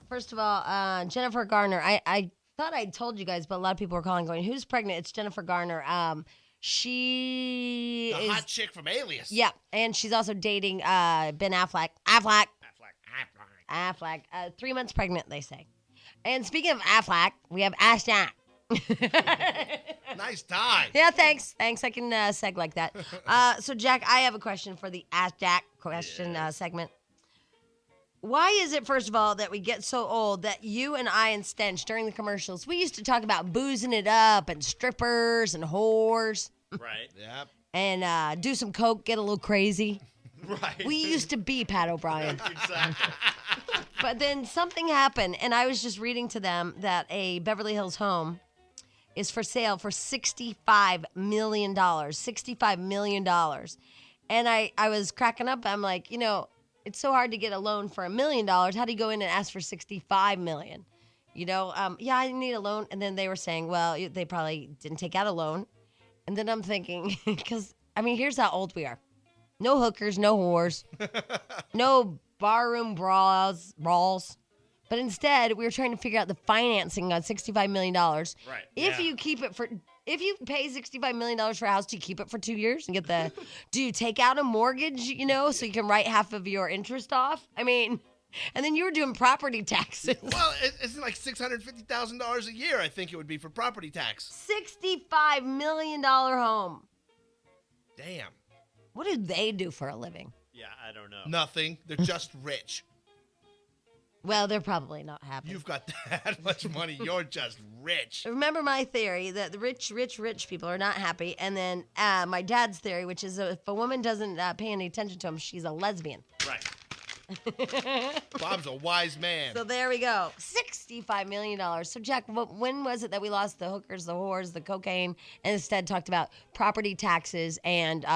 First of all, Jennifer Garner. I thought I told you guys, but a lot of people were calling going, who's pregnant? It's Jennifer Garner. She the is... hot chick from Alias. Yeah, and she's also dating Ben Affleck. Affleck. 3 months pregnant, they say. And speaking of Affleck, we have Ash Jack. Nice tie. Yeah, thanks. I can seg like that. So, Jack, I have a question for the Ask Jack question segment. Why is it, first of all, that we get so old that you and I and Stench, during the commercials, we used to talk about boozing it up and strippers and whores. Right. Yep. And do some coke, get a little crazy. Right. We used to be Pat O'Brien. Exactly. But then something happened, and I was just reading to them that a Beverly Hills home is for sale for $65 million. $65 million. And I was cracking up. I'm like, it's so hard to get a loan for $1 million. How do you go in and ask for $65 million? Yeah, I need a loan. And then they were saying, well, they probably didn't take out a loan. And then I'm thinking, because, here's how old we are. No hookers, no whores, no barroom brawls. But instead, we were trying to figure out the financing on $65 million. Right. If you pay $65 million for a house, do you keep it for 2 years and get do you take out a mortgage, so you can write half of your interest off? And then you were doing property taxes. Well, it's like $650,000 a year, I think it would be for property tax. $65 million home. Damn. What do they do for a living? Yeah, I don't know. Nothing. They're just rich. Well, they're probably not happy. You've got that much money. You're just rich. Remember my theory that the rich people are not happy. And then my dad's theory, which is if a woman doesn't pay any attention to him, she's a lesbian. Right. Bob's a wise man. So there we go. $65 million. So, Jack, when was it that we lost the hookers, the whores, the cocaine, and instead talked about property taxes and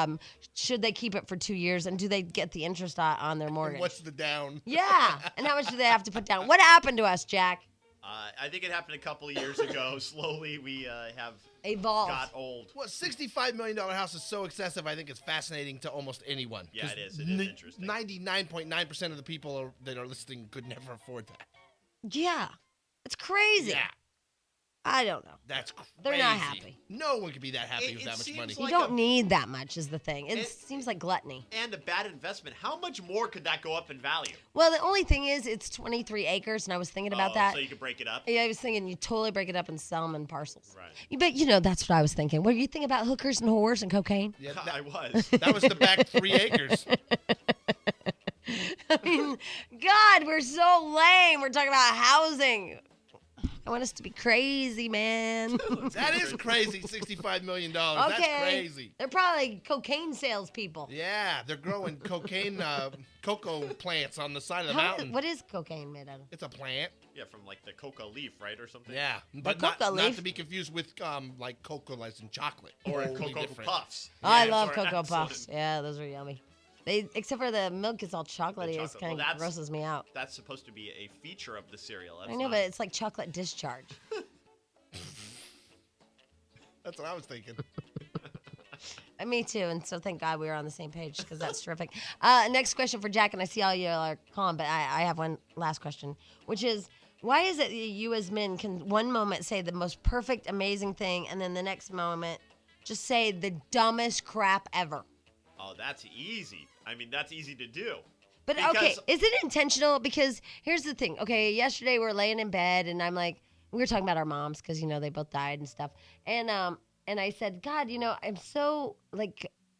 should they keep it for 2 years and do they get the interest on their mortgage? And what's the down? Yeah. And how much do they have to put down? What happened to us, Jack? I think it happened a couple of years ago. Slowly, we have evolved. got old. Well, $65 million house is so excessive, I think it's fascinating to almost anyone. Yeah, it is. It is interesting. 99.9% of the people that are listening could never afford that. Yeah. It's crazy. Yeah. I don't know. That's crazy. They're not happy. No one could be that happy with that much money. You don't need that much is the thing. It seems like gluttony. And a bad investment. How much more could that go up in value? Well, the only thing is it's 23 acres, and I was thinking about that. So you could break it up? Yeah, I was thinking you totally break it up and sell them in parcels. Right. But, that's what I was thinking. What do you think about hookers and whores and cocaine? Yeah, I was. That was the back 3 acres. God, we're so lame. We're talking about housing. I want us to be crazy, man. That is crazy, $65 million. Okay. That's crazy. They're probably cocaine salespeople. Yeah, they're growing cocoa plants on the side of the mountain. What is cocaine made out of? It's a plant. Yeah, from like the coca leaf, right, or something? Yeah, but not to be confused with like cocoa as in chocolate. Or Totally Cocoa different. Puffs. Oh, I Yeah, love or Cocoa excellent. Puffs. Yeah, those are yummy. Except for the milk is all chocolatey. It kind of grosses me out. That's supposed to be a feature of the cereal. I know, but it's like chocolate discharge. That's what I was thinking. Me too, and so thank God we were on the same page because that's terrific. Next question for Jack, and I see all you are calling, but I have one last question, which is, why is it that you as men can one moment say the most perfect, amazing thing, and then the next moment just say the dumbest crap ever? Oh, that's easy. That's easy to do. But okay, is it intentional? Because here's the thing. Okay, yesterday we were laying in bed, and I'm like, we were talking about our moms because they both died and stuff. And I said, God, I'm so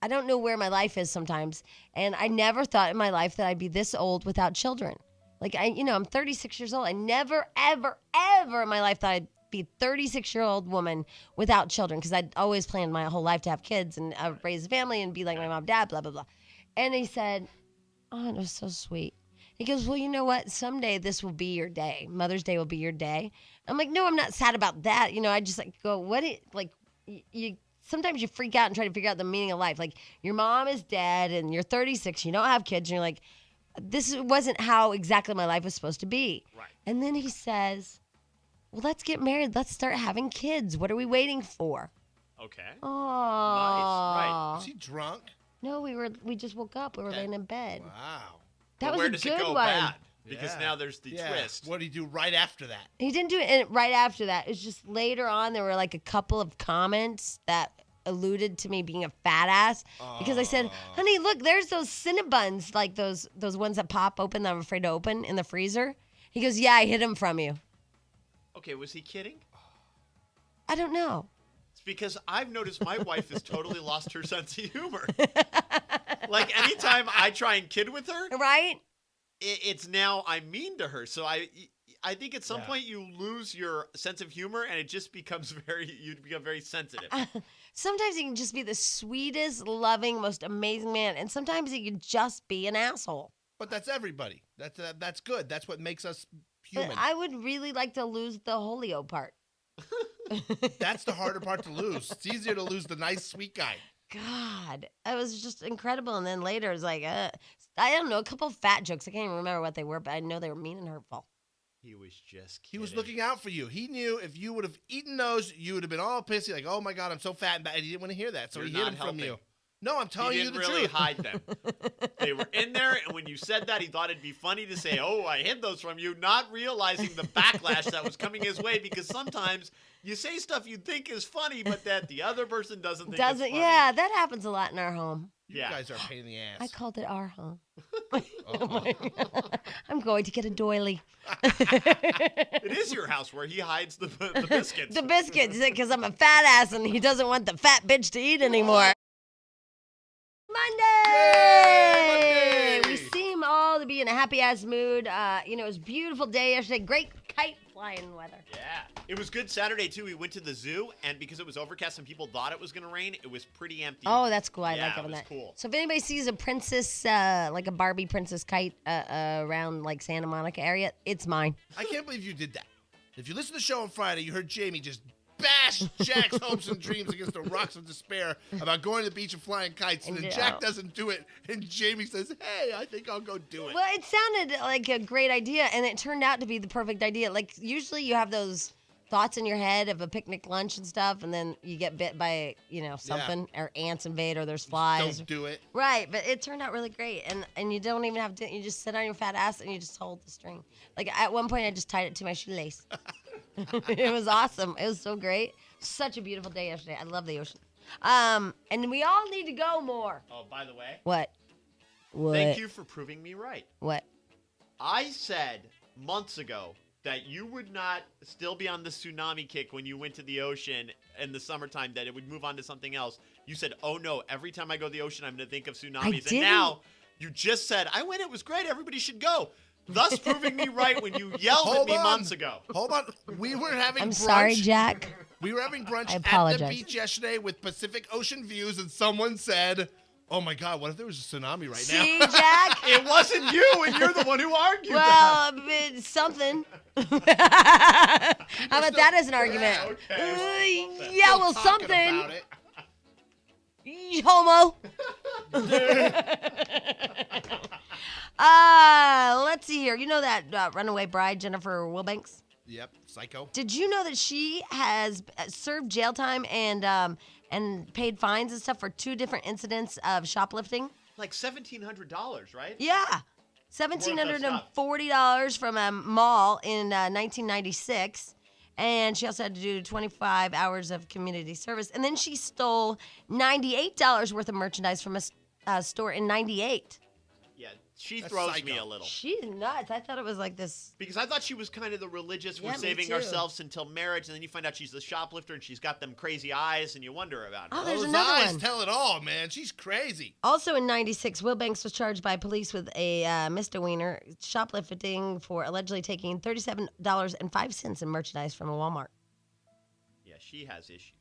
I don't know where my life is sometimes, and I never thought in my life that I'd be this old without children. I'm 36 years old. I never, ever, ever in my life thought I'd be a 36-year-old woman without children because I'd always planned my whole life to have kids and raise a family and be like my mom, dad, blah, blah, blah. And he said, oh, it was so sweet. He goes, well, you know what? Someday this will be your day. Mother's Day will be your day. I'm like, no, I'm not sad about that. I just go, you sometimes you freak out and try to figure out the meaning of life. Like your mom is dead and you're 36, you don't have kids. And you're like, this wasn't how exactly my life was supposed to be. Right. And then he says, well, let's get married. Let's start having kids. What are we waiting for? Okay. Oh. Nice. Right. Is he drunk? No, we just woke up. We were laying in bed. Wow. That was where a does good it go one. bad? Because now there's the twist. What did he do right after that? He didn't do it right after that. It's just later on there were like a couple of comments that alluded to me being a fat ass because I said, honey, look, there's those Cinnabons, like those ones that pop open that I'm afraid to open in the freezer. He goes, yeah, I hid them from you. Okay, was he kidding? I don't know. It's because I've noticed my wife has totally lost her sense of humor. Like anytime I try and kid with her, right? It's now I'm mean to her. So I think at some point you lose your sense of humor and it just becomes you become very sensitive. Sometimes he can just be the sweetest, loving, most amazing man, and sometimes he can just be an asshole. But that's everybody. That's good. That's what makes us human. But I would really like to lose the Holio part. That's the harder part to lose. It's easier to lose the nice, sweet guy. God, it was just incredible. And then later, it was like, I don't know, a couple of fat jokes. I can't even remember what they were, but I know they were mean and hurtful. He was just kidding. He was looking out for you. He knew if you would have eaten those, you would have been all pissy, like, oh my God, I'm so fat and bad. And he didn't want to hear that, so he hid them from you. No, I'm telling you the truth. He didn't really hide them. They were in there, and when you said that, he thought it'd be funny to say, oh, I hid those from you, not realizing the backlash that was coming his way, because sometimes you say stuff you think is funny, but that the other person doesn't think it's funny. Yeah, that happens a lot in our home. You guys are a pain in the ass. I called it our home. Oh my God. I'm going to get a doily. It is your house where he hides the biscuits. The biscuits, because I'm a fat ass and he doesn't want the fat bitch to eat anymore. Monday! We seem all to be in a happy-ass mood. It was a beautiful day yesterday. Great kite flying weather. Yeah. It was good Saturday, too. We went to the zoo, and because it was overcast and people thought it was going to rain, it was pretty empty. Oh, that's cool. I like having that. Cool. So if anybody sees a princess, like a Barbie princess kite around like Santa Monica area, it's mine. I can't believe you did that. If you listen to the show on Friday, you heard Jamie just bash Jack's hopes and dreams against the rocks of despair about going to the beach and flying kites. And then Jack doesn't do it. And Jamie says, hey, I think I'll go do it. Well, it sounded like a great idea. And it turned out to be the perfect idea. Like, usually you have those thoughts in your head of a picnic lunch and stuff. And then you get bit by, something. Or ants invade or there's flies. Don't do it. Right. But it turned out really great. And you don't even have to, you just sit on your fat ass and you just hold the string. Like, at one point, I just tied it to my shoelace. It was awesome. It was so great. Such a beautiful day yesterday. I love the ocean. And we all need to go more. Oh, by the way. What? Thank you for proving me right. What? I said months ago that you would not still be on the tsunami kick when you went to the ocean in the summertime, that it would move on to something else. You said, oh no, every time I go to the ocean, I'm going to think of tsunamis. And now you just said, I went, it was great. Everybody should go. Thus proving me right when you yelled at me months ago. Hold on. We were having brunch. Sorry, Jack. We were having brunch at the beach yesterday with Pacific Ocean views, and someone said, oh my God, what if there was a tsunami right now? See, Jack? It wasn't you, and you're the one who argued that. Well, it's something. How about that as an argument? Okay. Yeah, well, something. Homo. Let's see here. You know that runaway bride, Jennifer Wilbanks? Yep, psycho. Did you know that she has served jail time and paid fines and stuff for 2 different incidents of shoplifting? Like $1,700, right? Yeah. $1,740 from a mall in 1996. And she also had to do 25 hours of community service. And then she stole $98 worth of merchandise from a store in 98. Yeah, she throws me a little. She's nuts. I thought it was like this. Because I thought she was kind of the religious, we're saving ourselves until marriage, and then you find out she's the shoplifter and she's got them crazy eyes, and you wonder about her. Oh, there's those another eyes one. Tell it all, man. She's crazy. Also in 96, Wilbanks was charged by police with a misdemeanor shoplifting for allegedly taking $37.05 in merchandise from a Walmart. Yeah, she has issues.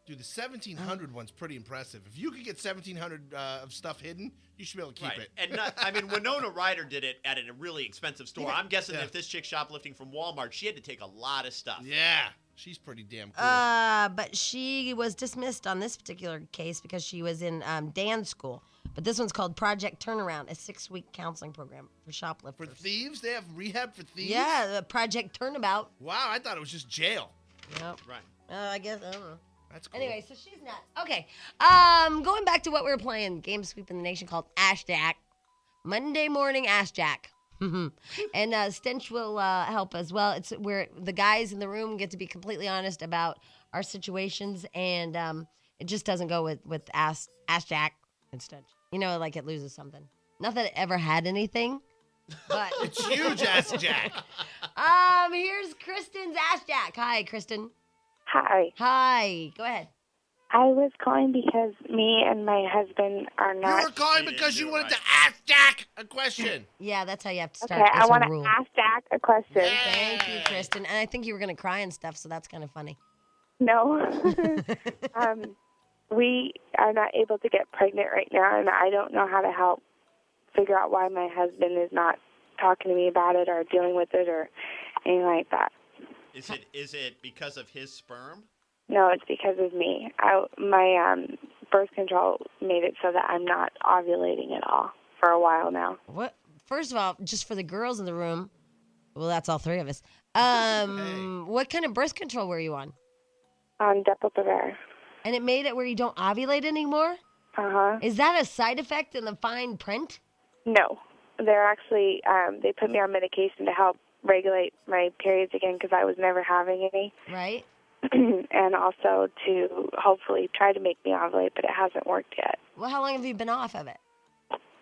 Dude, the 1,700 one's pretty impressive. If you could get 1,700 of stuff hidden, you should be able to keep it. And Winona Ryder did it at a really expensive store. I'm guessing if this chick shoplifting from Walmart, she had to take a lot of stuff. Yeah, she's pretty damn cool. But she was dismissed on this particular case because she was in dance school. But this one's called Project Turnaround, a 6-week counseling program for shoplifters. For thieves? They have rehab for thieves? Yeah, Project Turnabout. Wow, I thought it was just jail. Yep. Right. I guess, I don't know. That's cool. Anyway, so she's nuts. Okay. Going back to what we were playing, game sweep in the nation called Ash Jack. Monday morning Ash Jack. And Stench will help as well. It's where the guys in the room get to be completely honest about our situations, and it just doesn't go with Ask Jack and Stench. You know, like it loses something. Not that it ever had anything, but It's huge, Ask Jack. here's Kristen's Ask Jack. Hi, Kristen. Hi. Hi. Go ahead. I was calling because me and my husband are You not. were calling You didn't because do you it wanted right. to ask Jack a question. Yeah, that's how you have to start. Okay, I It's a want to rule. ask Jack a question. Yeah. Thank you, Kristen. And I think you were going to cry and stuff, so that's kind of funny. No. We are not able to get pregnant right now, and I don't know how to help figure out why my husband is not talking to me about it or dealing with it or anything like that. Is it because of his sperm? No, it's because of me. My birth control made it so that I'm not ovulating at all for a while now. What? First of all, just for the girls in the room, well, that's all three of us. What kind of birth control were you on? On Depo-Provera. And it made it where you don't ovulate anymore? Uh-huh. Is that a side effect in the fine print? No. They're actually, they put me on medication to help regulate my periods again because I was never having any. Right? And also to hopefully try to make me ovulate, but it hasn't worked yet. Well, how long have you been off of it?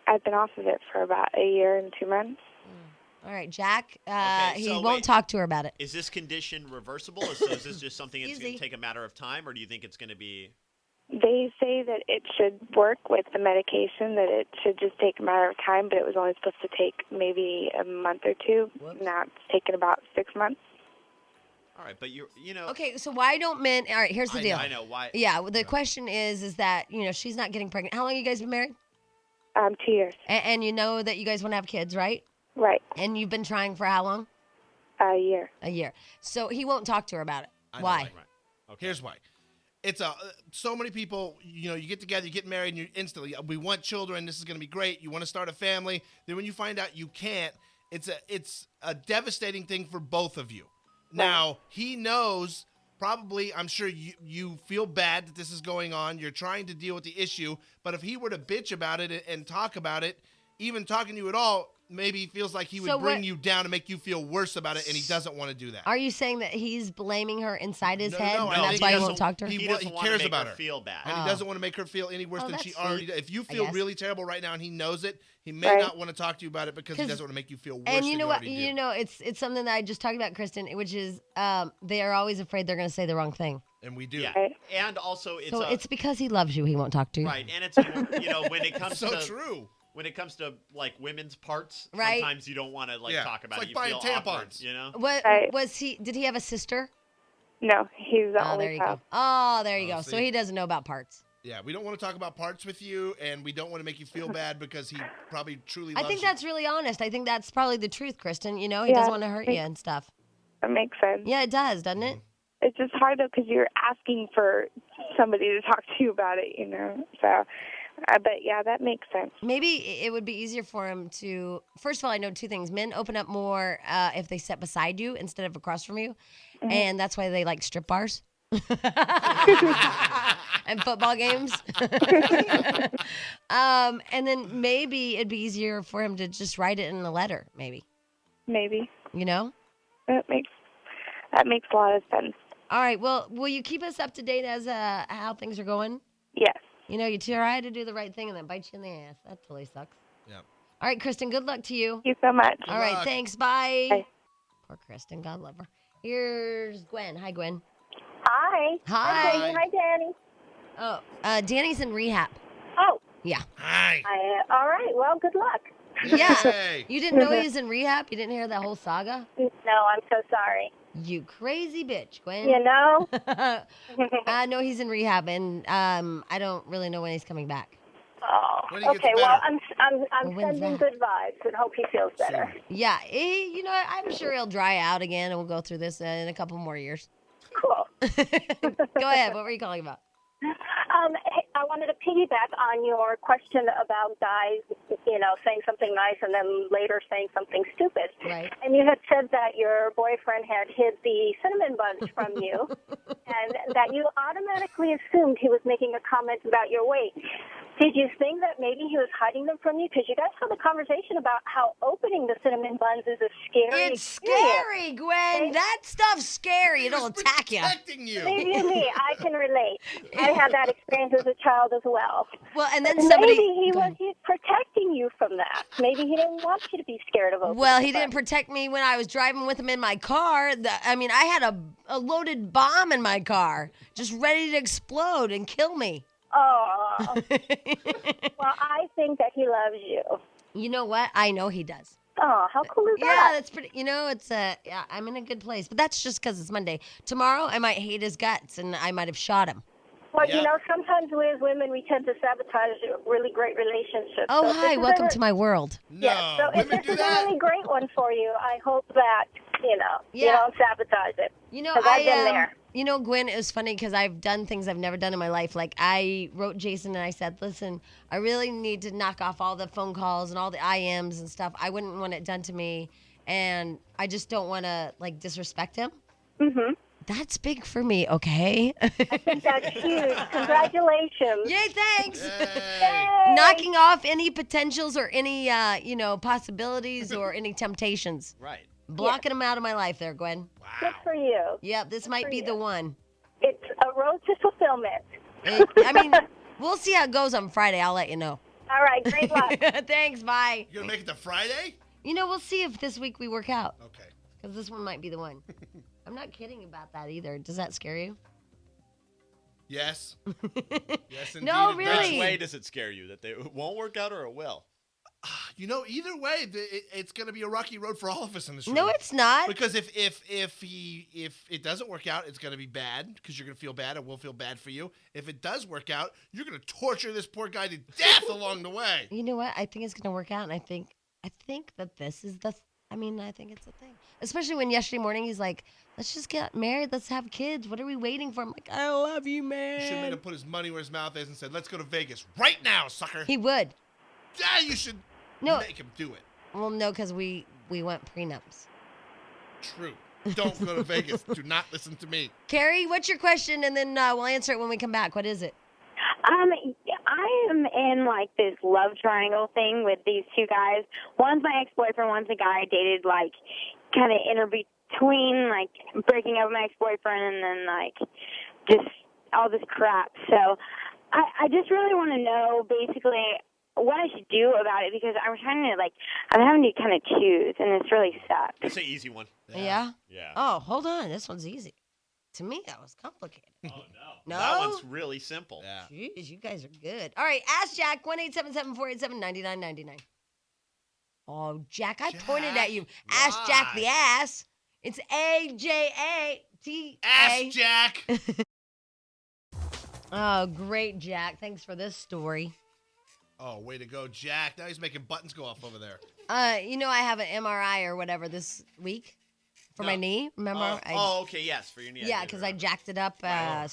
I've been off of it for about a year and 2 months. All right, Jack, Okay, he so won't wait. talk to her about it. Is this condition reversible? So is this just something that's going Easy. to take a matter of time, or do you think it's going to be? They say that it should work with the medication, that it should just take a matter of time, but it was only supposed to take maybe a month or two. Whoops. Now it's taken about 6 months. All right, but you know. Okay, so why don't men... All right, here's the deal. I know why. Yeah, well, the question is that, she's not getting pregnant. How long have you guys been married? 2 years. And you know that you guys want to have kids, right? Right. And you've been trying for how long? A year. A year. So he won't talk to her about it. I know, Why? right. Okay. Here's why. It's so many people, you get together, you get married, and you instantly, we want children, this is going to be great, you want to start a family. Then when you find out you can't, it's a devastating thing for both of you. Now, he knows, probably, I'm sure you feel bad that this is going on, you're trying to deal with the issue, but if he were to bitch about it and talk about it, even talking to you at all, maybe he feels like he would So bring what- you down and make you feel worse about it, and he doesn't want to do that. Are you saying that he's blaming her inside his No, head, no, I and that's think why he doesn't- won't talk to her? he He wa- doesn't he want to cares make about her her. feel bad. And he doesn't want to make her feel any worse Oh, than that's she already sweet, does. If you I feel guess. really terrible right now and he knows it, he may Right. not want to talk to you about it because he 'Cause- doesn't want to make you feel worse And than you know you what? already do. It's something that I just talked about, Kristen, which is they are always afraid they're going to say the wrong thing. And we do. Yeah, Right. and also it's So it's because he loves you. He won't talk to you. right, and it's when it comes So to true. when it comes to like women's parts, Right. sometimes you don't want to Yeah, talk about it's it. like You buying feel awkward, tampons. you know. What Right. was he? Did he have a sister? No, he's the Oh, only there you child. go. Oh, there you Oh, go. So see. he doesn't know about parts. Yeah, we don't want to talk about parts with you, and we don't want to make you feel bad because he probably truly I loves think you. that's really honest. I think that's probably the truth, Kristen. He Yeah, doesn't want to hurt I you think- and stuff. That makes sense. Yeah, it does, doesn't it? It's just hard, though, because you're asking for somebody to talk to you about it, So, but, yeah, that makes sense. Maybe it would be easier for him to. First of all, I know two things. Men open up more if they sit beside you instead of across from you, and that's why they like strip bars. And football games. And then maybe it'd be easier for him to just write it in a letter, maybe. Maybe. That makes a lot of sense. All right, well, will you keep us up to date as how things are going? Yes. You try to do the right thing and then bite you in the ass. That totally sucks. Yeah. All right, Kristen, good luck to you. Thank you so much. All right, luck. thanks. Bye. Bye. Poor Kristen. God love her. Here's Gwen. Hi, Gwen. Hi. Hi. Hi, Danny. Oh, Danny's in rehab. Oh, Yeah. Hi. all right. Well, good luck. Yeah. Yay. You didn't know he was in rehab? You didn't hear that whole saga? No, I'm so sorry. You crazy bitch, Gwen. You know? I know he's in rehab, and I don't really know when he's coming back. Oh, When he gets okay. Well, better. I'm Well, when's sending that? good vibes and hope he feels better. Yeah, I'm sure he'll dry out again, and we'll go through this in a couple more years. Cool. Go ahead. What were you calling about? Hey, I wanted to piggyback on your question about guys, saying something nice and then later saying something stupid. Right. And you had said that your boyfriend had hid the cinnamon buns from you, and that you automatically assumed he was making a comment about your weight. Did you think that maybe he was hiding them from you? Because you guys had a conversation about how opening the cinnamon buns is a scary It's experience. scary, Gwen. That stuff's scary. It'll attack you. Protecting you. Maybe me, I can relate. I had that experience as a child as well. Well, and then somebody. Maybe he was protecting you from that. Maybe he didn't want you to be scared of opening Well, he the didn't buns. protect me when I was driving with him in my car. I had a loaded bomb in my car, just ready to explode and kill me. Oh, well, I think that he loves you. You know what? I know he does. Oh, how cool is Yeah, that? that's pretty. Yeah, I'm in a good place. But that's just because it's Monday. Tomorrow, I might hate his guts, and I might have shot him. Well, Yeah. you know, sometimes we as women, we tend to sabotage really great relationships. Oh, So if this hi. is Welcome a- to my world. No, Yes, so if women this do is that. a really great one for you, I hope that, you Yeah. don't sabotage it. You know, 'Cause I've been there. You know, Gwen, it was funny because I've done things I've never done in my life. Like I wrote Jason and I said, listen, I really need to knock off all the phone calls and all the IMs and stuff. I wouldn't want it done to me. And I just don't want to like disrespect him. Mm-hmm. That's big for me, okay? I think that's huge. Congratulations. Yay, thanks. Yay. Yay. Knocking off any potentials or any, possibilities or any temptations. Right. Blocking them out of my life there, Gwen. Good Wow. for you. Yep, this might for be you. the one. It's a road to fulfillment. I mean, we'll see how it goes on Friday. I'll let you know. All right, great luck. Thanks, bye. You gonna make it to Friday? We'll see if this week we work out. Okay. Because this one might be the one. I'm not kidding about that either. Does that scare you? Yes. Yes, indeed. No, it really. does. Which way does it scare you? That it won't work out or it will? You know, either way, it's gonna be a rocky road for all of us in this room. No, it's not. Because if it doesn't work out, it's gonna be bad because you're gonna feel bad and we'll feel bad for you. If it does work out, you're gonna torture this poor guy to death along the way. You know what? I think it's going to work out. And I think that this is I think it's a thing. Especially when yesterday morning he's like, let's just get married. Let's have kids. What are we waiting for? I'm like, I love you, man. You should have made him put his money where his mouth is and said, "Let's go to Vegas right now, sucker." He would. Yeah, you should No. make him do it. Well, no, because we want prenups. True. Don't go to Vegas. Do not listen to me. Carrie, what's your question? And then we'll answer it when we come back. What is it? I am in like this love triangle thing with these two guys. One's my ex-boyfriend, one's a guy I dated like kind of in between, like breaking up with my ex-boyfriend and then like just all this crap. So I just really want to know basically what I should do about it because I'm having to kind of choose and it's really sucks. It's an easy one. Yeah? Yeah. Oh, hold on. This one's easy. To me, that was complicated. Oh, no. No? That one's really simple. Yeah. Jeez, you guys are good. All right, ask Jack, 1-877-487-9999. Oh, Jack, I pointed at you. Ask Jack the ass. It's AJATA. Ask Jack. Oh, great, Jack. Thanks for this story. Oh, way to go, Jack. Now he's making buttons go off over there. I have an MRI or whatever this week for my No. knee. Remember? Okay, yes, for your knee. Yeah, because I jacked it up snowboarding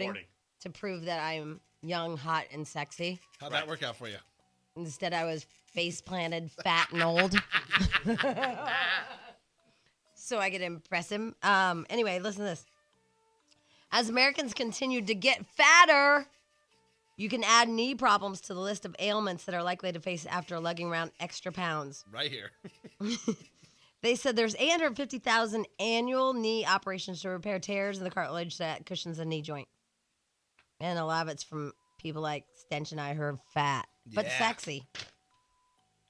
Snowboarding. to prove that I'm young, hot, and sexy. How'd that work out for you? Instead, I was face planted, fat, and old. So I could impress him. Anyway, listen to this. As Americans continue to get fatter, you can add knee problems to the list of ailments that are likely to face after lugging around extra pounds. Right here. They said there's 850,000 annual knee operations to repair tears in the cartilage that cushions the knee joint. And a lot of it's from people like Stench and I who are fat, but Yeah. sexy.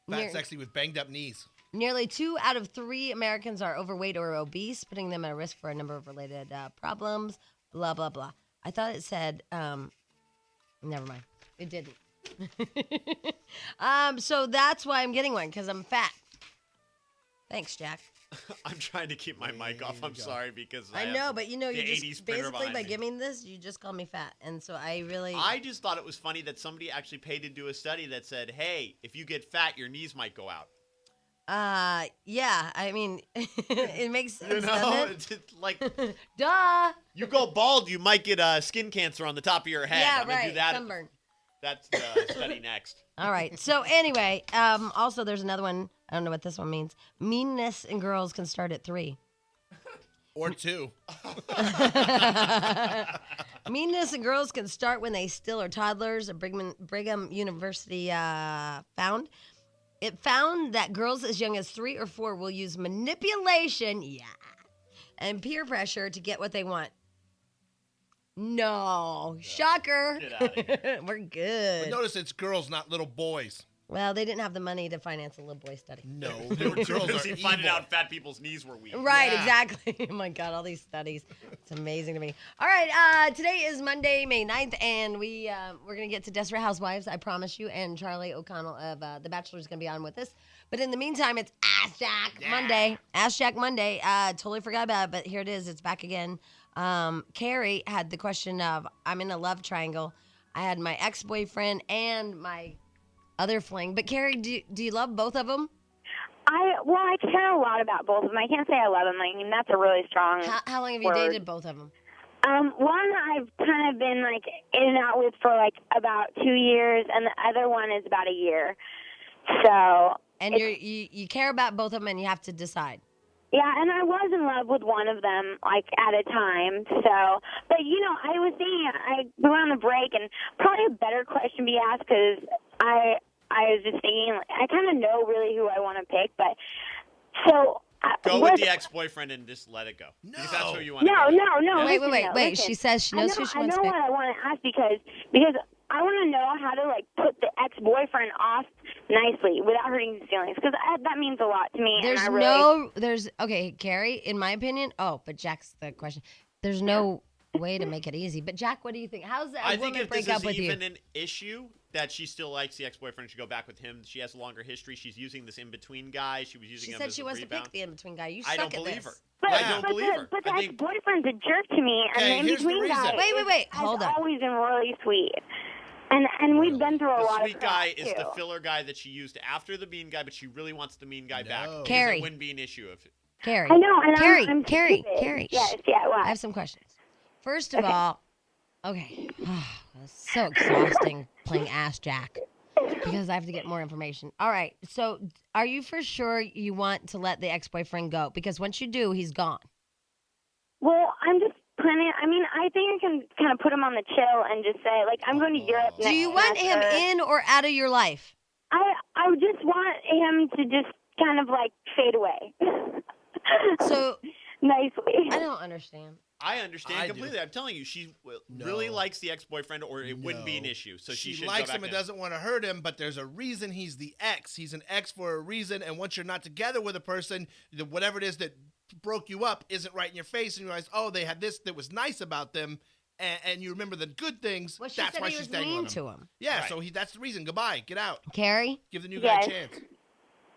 Fat, sexy with banged up knees. Nearly 2 out of 3 Americans are overweight or obese, putting them at risk for a number of related problems, blah, blah, blah. I thought it said, never mind. It didn't. So that's why I'm getting one, because I'm fat. Thanks, Jack. I'm trying to keep my mic off. I'm sorry because I have know, but you the just 80s printer basically behind by me. giving this, you just call me fat. And so I just thought it was funny that somebody actually paid to do a study that said, hey, if you get fat, your knees might go out. yeah, I mean, it makes sense, You know, doesn't it's like it? Duh. you go bald, you might get skin cancer on the top of your head. Yeah, I'm gonna right. do that. Sunburn. That's the study next. All right. So anyway, also there's another one. I don't know what this one means. Meanness in girls can start at 3. Or 2. Meanness in girls can start when they still are toddlers. A Brigham University found. It found that girls as young as 3 or 4 will use manipulation, and peer pressure to get what they want. No. Shocker. Get out of here. We're good. But notice it's girls, not little boys. Well, they didn't have the money to finance a little boy study. No, They were too girls are busy finding evil. out fat people's knees were weak. Right, Yeah. exactly. Oh, my God, all these studies. It's amazing to me. All right, today is Monday, May 9th, and we're going to get to Desperate Housewives, I promise you, and Charlie O'Connell of The Bachelor is going to be on with us. But in the meantime, it's Ask Jack Monday. Ask Jack Monday. Totally forgot about it, but here it is. It's back again. Carrie had the question of, I'm in a love triangle. I had my ex-boyfriend and my other fling. But Carrie, do you love both of them? I care a lot about both of them. I can't say I love them. I mean, that's a really strong How long have you word. dated both of them? One I've kind of been like in and out with for like about 2 years, and the other one is about a year. So. And you care about both of them, and you have to decide. Yeah, and I was in love with one of them, like, at a time, so, but, I was thinking, we went on the break, and probably a better question to be asked, because I was just thinking, like, I kind of know really who I want to pick, but, so. Go with the ex-boyfriend and just let it go. No. Because that's who you want to go with. No. Wait. Listen. She says she knows who she wants to I know pick. what I want to ask because I want to know how to, like, put the ex-boyfriend off nicely without hurting his feelings, because that means a lot to me. Okay, Carrie, in my opinion, but Jack's the question. There's no way to make it easy. But Jack, what do you think? How's I a think woman if break this up is with you? even an issue that she still likes the ex-boyfriend, should go back with him. She has a longer history. She's using this in-between guy. She was using She him said as she a wants rebound. to pick the in-between guy. You I suck don't at believe this. her. I don't But believe her. the I think ex-boyfriend's a jerk to me, and Okay, the here's the in-between reason. guy Wait, hold has on. always been really sweet. And we've been through a the lot sweet of guy crap, is the too. filler guy that she used after the mean guy, but she really wants the mean guy back. No. Because Carrie. it wouldn't be an issue if Carrie. I know, and Carrie, I'm Carrie, stupid. Carrie. Yes, Shh. yeah, what? I have some questions. First of all, okay. It's so exhausting playing Ask Jack because I have to get more information. All right. So are you for sure you want to let the ex-boyfriend go? Because once you do, he's gone. Well, I'm just planning. I mean, I think I can kind of put him on the chill and just say, like, I'm going to Europe next Do you want him semester. in or out of your life? I would just want him to just kind of like fade away. So nicely. I don't understand. I understand I do. completely. I'm telling you, she No. really likes the ex-boyfriend, or it wouldn't be an No. issue. So she should likes go back him and in. doesn't want to hurt him, but there's a reason he's the ex. He's an ex for a reason, and once you're not together with a person, whatever it is that broke you up isn't right in your face, and you realize, oh, they had this that was nice about them, and you remember the good things. Well, she that's said why he she's was staying mean with him. to him. Yeah, Right. so that's the reason. Goodbye. Get out. Carrie, Give the new guy Yes. a chance.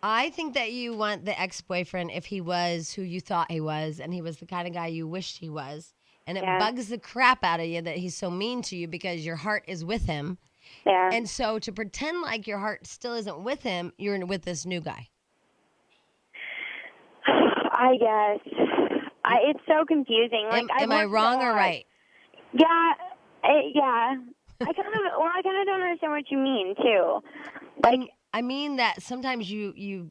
I think that you want the ex-boyfriend if he was who you thought he was and he was the kind of guy you wished he was. And it Yeah. bugs the crap out of you that he's so mean to you because your heart is with him. Yeah. And so to pretend like your heart still isn't with him, you're with this new guy. I guess. It's so confusing. Like, Am I worked wrong so or hard. right? Yeah. Yeah. I kind of don't understand what you mean too. Like, I mean that sometimes you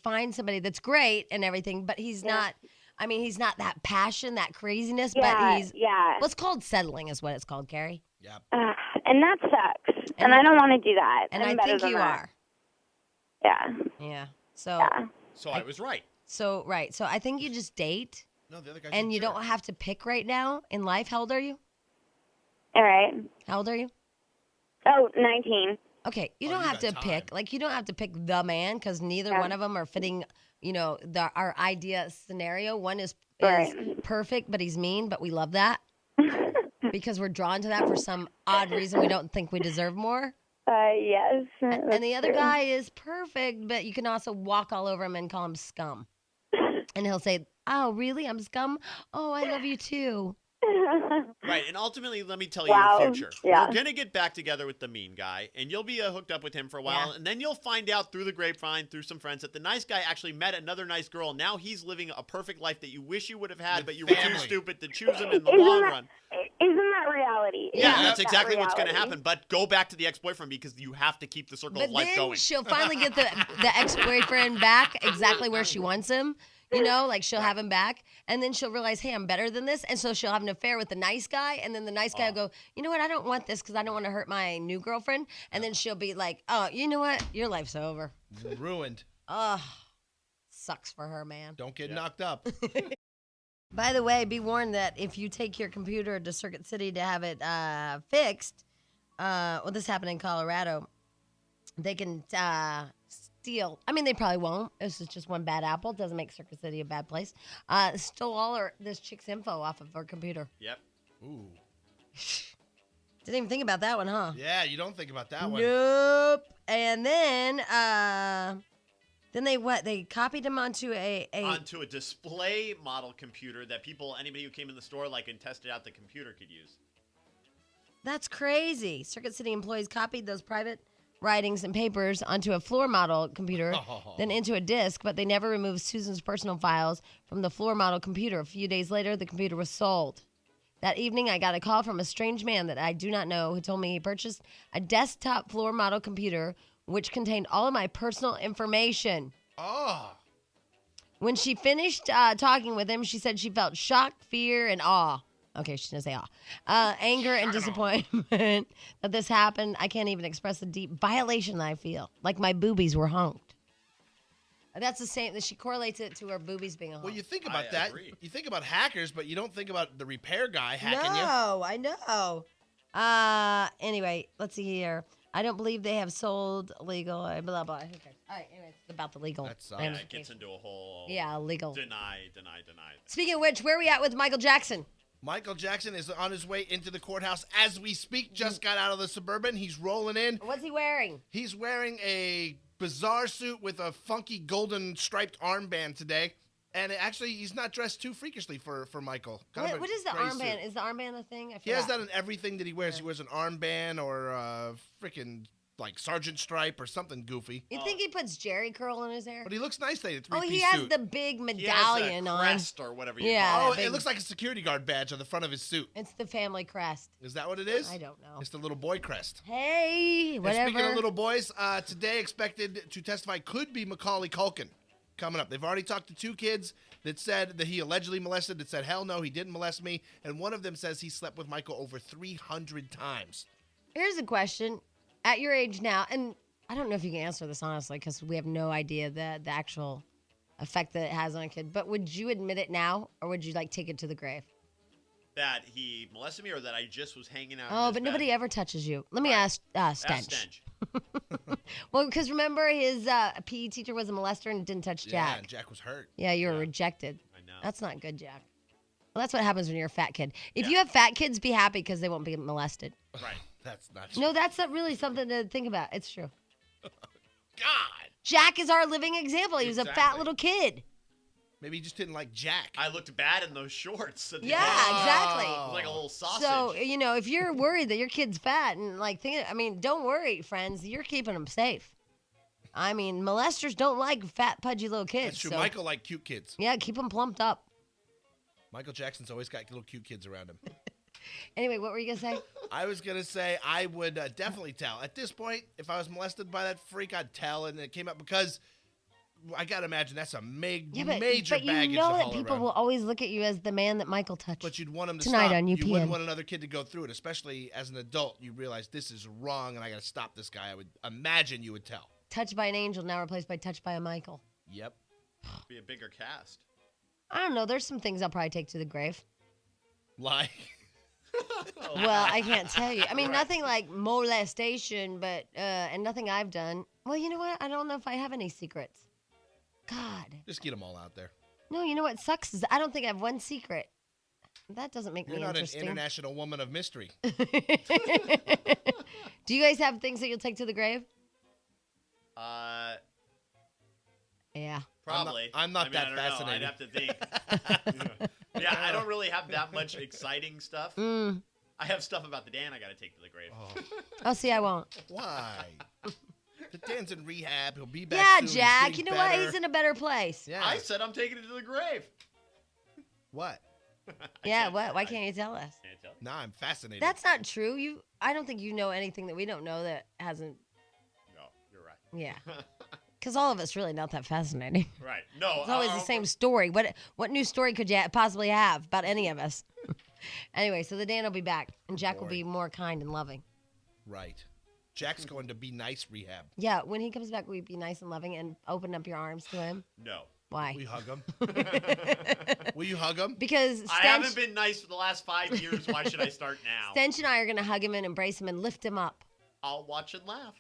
find somebody that's great and everything, but he's not. I mean, he's not that passion, that craziness, but he's. yeah. What's called settling is what it's called, Carrie. Yeah. And that sucks. And- And I don't want to do that. And I'm I better think than you that. are. Yeah. Yeah. So. Yeah. So I was right. So right. So I think you just date, No, the other guy's and a you jerk. don't have to pick right now in life. How old are you? All right. How old are you? Oh, 19. Okay, you Oh, don't you have to got pick. time. Like you don't have to pick the man because neither Yeah. one of them are fitting. Our idea scenario. One is Right. perfect, but he's mean, but we love that because we're drawn to that for some odd reason. We don't think we deserve more. Yes. And the other guy is perfect, but you can also walk all over him and call him scum. And he'll say, "Oh, really? I'm scum? Oh, I love you too." Right, and ultimately, let me tell you Wow, your future. yeah. You're going to get back together with the mean guy, and you'll be hooked up with him for a while, Yeah. and then you'll find out through the grapevine, through some friends, that the nice guy actually met another nice girl, and now he's living a perfect life that you wish you would have had, With but you were too family. stupid to choose him in the Isn't long that- run. Isn't that reality? Yeah, Isn't that's that exactly what's going to reality? happen, but go back to the ex-boyfriend because you have to keep the circle But of life then going. she'll finally get the ex-boyfriend back exactly where she wants him. You know, like she'll have him back, and then she'll realize, hey, I'm better than this, and so she'll have an affair with the nice guy, and then the nice guy will go, you know what, I don't want this because I don't want to hurt my new girlfriend, and then she'll be like, oh, you know what, your life's over. Ruined. Oh, sucks for her, man. Don't get knocked up. By the way, be warned that if you take your computer to Circuit City to have it fixed, well, this happened in Colorado, they can steal. I mean, they probably won't. This is just one bad apple. Doesn't make Circuit City a bad place. Stole all this chick's info off of her computer. Yep. Ooh. Didn't even think about that one, huh? Yeah, you don't think about that one. Nope. And then they what? They copied him onto onto a display model computer that anybody who came in the store and tested out the computer could use. That's crazy. Circuit City employees copied those private writings and papers onto a floor model computer, then into a disk, but they never removed Susan's personal files from the floor model computer. A few days later, the computer was sold. That evening, I got a call from a strange man that I do not know who told me he purchased a desktop floor model computer which contained all of my personal information. Oh. When she finished talking with him, she said she felt shock, fear, and awe. Okay, she didn't say awe. Anger and disappointment that this happened. I can't even express the deep violation that I feel. Like my boobies were honked. That's the same. She correlates it to her boobies being honked. Well, you think about that. Agree. You think about hackers, but you don't think about the repair guy hacking No, I know. Anyway, let's see here. I don't believe they have sold legal, blah, blah. Who cares? All right, anyway, it's about the legal. That sucks. Yeah, it ramifications. gets into a whole legal. deny. Speaking of which, where are we at with Michael Jackson? you. Michael Jackson is on his way into the courthouse as we speak. Just got out of the Suburban. He's rolling in. What's he wearing? He's wearing a bizarre suit with a funky golden striped armband today. And actually, he's not dressed too freakishly for Michael. What is the gray armband? suit. Is the armband a thing? I He has forgot. that in everything that he wears. He wears an armband or a freaking like sergeant stripe or something goofy. You think he puts Jerry curl in his hair? But he looks nice today. Oh, Three-piece he has suit. the big He has medallion a on. crest or whatever you Yeah. call Oh, it. big- it looks like a security guard badge on the front of his suit. It's the family crest. Is that what it is? I don't know. It's the little boy crest. Hey, whatever. And speaking of little boys, today expected to testify could be Macaulay Culkin coming up. They've already talked to two kids that said that he allegedly molested, that said, hell no, he didn't molest me. And one of them says he slept with Michael over 300 times. Here's a question. At your age now, and I don't know if you can answer this honestly because we have no idea the actual effect that it has on a kid, but would you admit it now or would you take it to the grave? That he molested me or that I just was hanging out in Oh, his but bed? nobody ever touches you. Let me Right. ask Ask Stench. Stench. Well, because remember his PE teacher was a molester and didn't touch Yeah, Jack. and Jack was hurt. Yeah, you were Yeah. rejected. I know. That's not good, Jack. Well, that's what happens when you're a fat kid. If Yeah. you have fat kids, be happy because they won't be molested. Right. That's not No, that's not really something to think about. It's true. God. Jack is our living example. He was a fat Exactly. little kid. Maybe he just didn't like Jack. I looked bad in those shorts. At the Yeah, end. exactly. It was like a little sausage. So, if you're worried that your kid's fat and don't worry, friends. You're keeping them safe. I mean, molesters don't like fat, pudgy little kids. That's true. So, Michael liked cute kids. yeah, keep them plumped up. Michael Jackson's always got little cute kids around him. Anyway, what were you going to say? I was going to say I would definitely tell. At this point, if I was molested by that freak, I'd tell. And it came up because I got to imagine that's a major but baggage you know to that haul people around. will always look at you as the man that Michael touched. But you'd want him to Tonight stop. on You UPN. wouldn't want another kid to go through it, especially as an adult. You realize this is wrong and I got to stop this guy. I would imagine you would tell. Touched by an angel, now replaced by touched by a Michael. Yep. Be a bigger cast. I don't know. There's some things I'll probably take to the grave. Like. Well, I can't tell you. I mean, nothing like molestation, but and nothing I've done. Well, you know what? I don't know if I have any secrets. God. Just get them all out there. No, you know what sucks is I don't think I have one secret. That doesn't make You're me not an interesting. international woman of mystery. Do you guys have things that you'll take to the grave? Yeah. Probably. I'm not I that don't know. fascinated. I'd have to think. Yeah, I don't really have that much exciting stuff. I have stuff about the Dan I got to take to the grave. Oh, see, I won't. Why? The Dan's in rehab. He'll be back Yeah, soon. He's Jack. getting You know what? better. He's in a better place. Yeah. I said I'm taking it to the grave. What? Yeah, what? Why can't you tell us? Can't tell. Nah, I'm fascinated. That's not true. I don't think you know anything that we don't know that hasn't. No, you're right. Yeah. Because all of us really not that fascinating. Right. No. It's always the same story. What new story could you possibly have about any of us? Anyway, so the Dan will be back, and Jack will be more kind and loving. Right. Jack's going to be nice rehab. Yeah, when he comes back, will you be nice and loving and open up your arms to him? No. Why? Will you hug him? Will you hug him? Because I haven't been nice for the last 5 years. Why should I start now? Stench and I are going to hug him and embrace him and lift him up. I'll watch and laugh.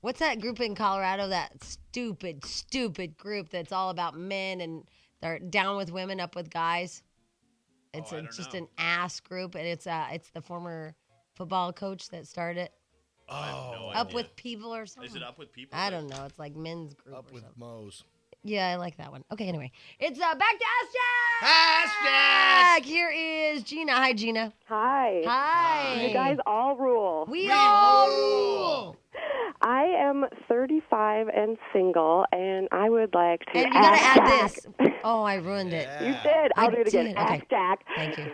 What's that group in Colorado, that stupid group that's all about men and they're down with women, up with guys? It's just an ass group, and it's the former football coach that started it. Oh, Up with people or something. Is it Up with People? I don't know. It's like men's group. Up or with something. Moe's. Yeah, I like that one. Okay, anyway, it's back to Ask Hashtag! Jack. Here is Gina. Hi, Gina. Hi. Hi. You guys all rule. We all rule. I am 35 and single, and I would like to And you got to ask add Jack. this. Oh, I ruined it. Yeah. You did. I'll do it again. did. Ask Okay. Jack. Thank you.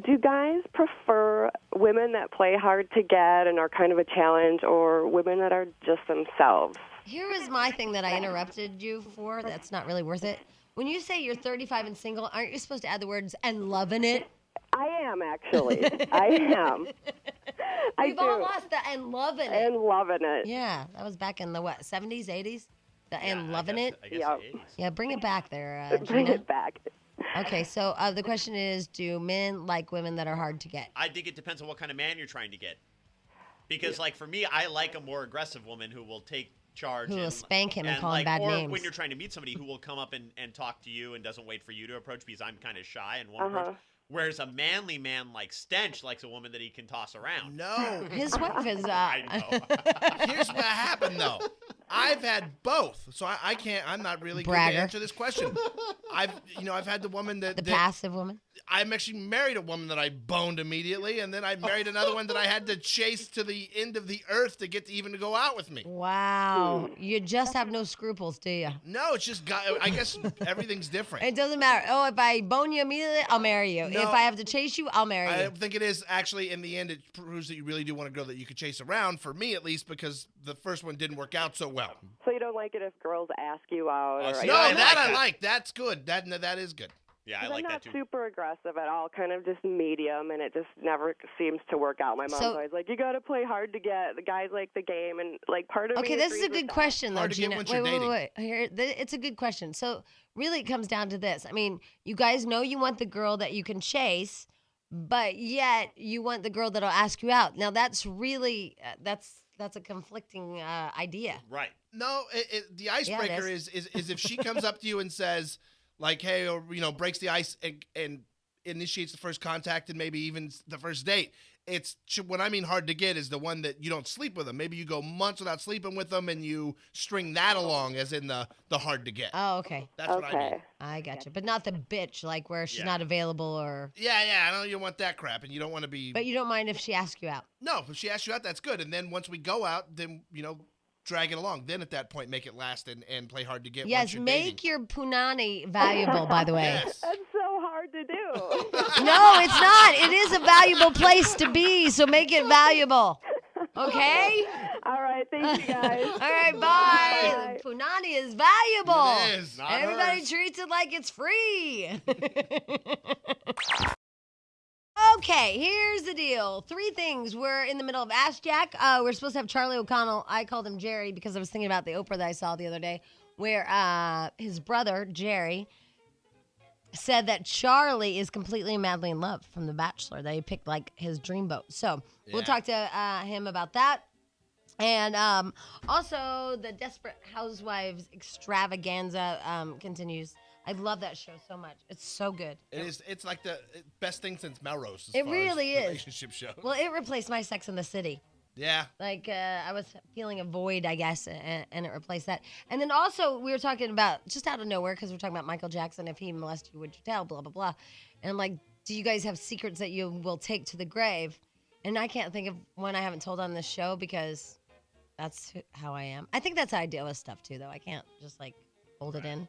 Do guys prefer women that play hard to get and are kind of a challenge, or women that are just themselves? Here was my thing that I interrupted you for. That's not really worth it. When you say you're 35 and single, aren't you supposed to add the words "and loving it"? I am, actually. I am. We've all lost the "and loving it." And loving it. Yeah, that was back in the 70s, 80s. The "and loving it." I guess Yep. it is. Yeah, bring it back there, Bring Gina. it back. Okay, so the question is, do men like women that are hard to get? I think it depends on what kind of man you're trying to get. Because, like, for me, I like a more aggressive woman who will take charge. Who will and, spank him and and call him like, bad or names. when you're trying to meet somebody who will come up and talk to you and doesn't wait for you to approach because I'm kind of shy and won't approach. Whereas a manly man like Stench likes a woman that he can toss around. No. His wife is. I know. Here's what happened, though. I've had both, so I can't. I'm not really good to Bragger. answer this question. I've had the woman that The passive woman. I'm actually married a woman that I boned immediately, and then I married another one that I had to chase to the end of the earth to get to even to go out with me. Wow. You just have no scruples, do you? No, it's just I guess everything's different. It doesn't matter. Oh, if I bone you immediately, I'll marry you. No. If I have to chase you, I'll marry I you. think it is actually in the end. It proves that you really do want a girl that you could chase around. For me, at least, because the first one didn't work out so well. So you don't like it if girls ask you out? Oh, or see, No, I that like I that. like. That's good. That is good. Yeah, I I'm like not that too. super aggressive at all, kind of just medium, and it just never seems to work out. My mom's So- always like, you got to play hard to get. The guys like the game, and like part of me Okay, this is agrees a with good that. question, though, Hard to get Gina. once Wait, you're wait, dating. wait. Here, it's a good question. So, really, it comes down to this. I mean, you guys know you want the girl that you can chase, but yet you want the girl that'll ask you out. Now, that's really that's a conflicting idea. Right. No, the icebreaker is if she comes up to you and says, like, hey, or breaks the ice and initiates the first contact and maybe even the first date. What I mean hard to get is the one that you don't sleep with them. Maybe you go months without sleeping with them and you string that along as in the hard to get. Oh, okay. That's what I mean. Okay. I got you. But not the bitch, like where she's Yeah. not available or. Yeah, I know you don't want that crap and you don't want to be. But you don't mind if she asks you out. No, if she asks you out, that's good. And then once we go out, then, drag it along. Then at that point, make it last and play hard to get. Yes, once you're make dating. your punani valuable, by the way. Yes. That's so hard to do. No, it's not. It is a valuable place to be, so make it valuable. Okay? All right, thank you guys. All right, bye. Bye. Punani is valuable. It is. Not Everybody hers. treats it like it's free. Okay, here's the deal. 3 things. We're in the middle of Ask Jack. We're supposed to have Charlie O'Connell. I called him Jerry because I was thinking about the Oprah that I saw the other day where his brother, Jerry, said that Charlie is completely and madly in love from The Bachelor, that he picked like his dream boat. So we'll Yeah. talk to him about that. And also the Desperate Housewives extravaganza continues. I love that show so much. It's so good. It is. It's like the best thing since Melrose. As It far really as is. relationship show. Well, it replaced my Sex in the City. Yeah. Like I was feeling a void, I guess, and it replaced that. And then also we were talking about, just out of nowhere, because we're talking about Michael Jackson, if he molested you, would you tell, blah, blah, blah. And I'm like, do you guys have secrets that you will take to the grave? And I can't think of one I haven't told on this show because that's how I am. I think that's how I deal with stuff too, though. I can't just like hold it in.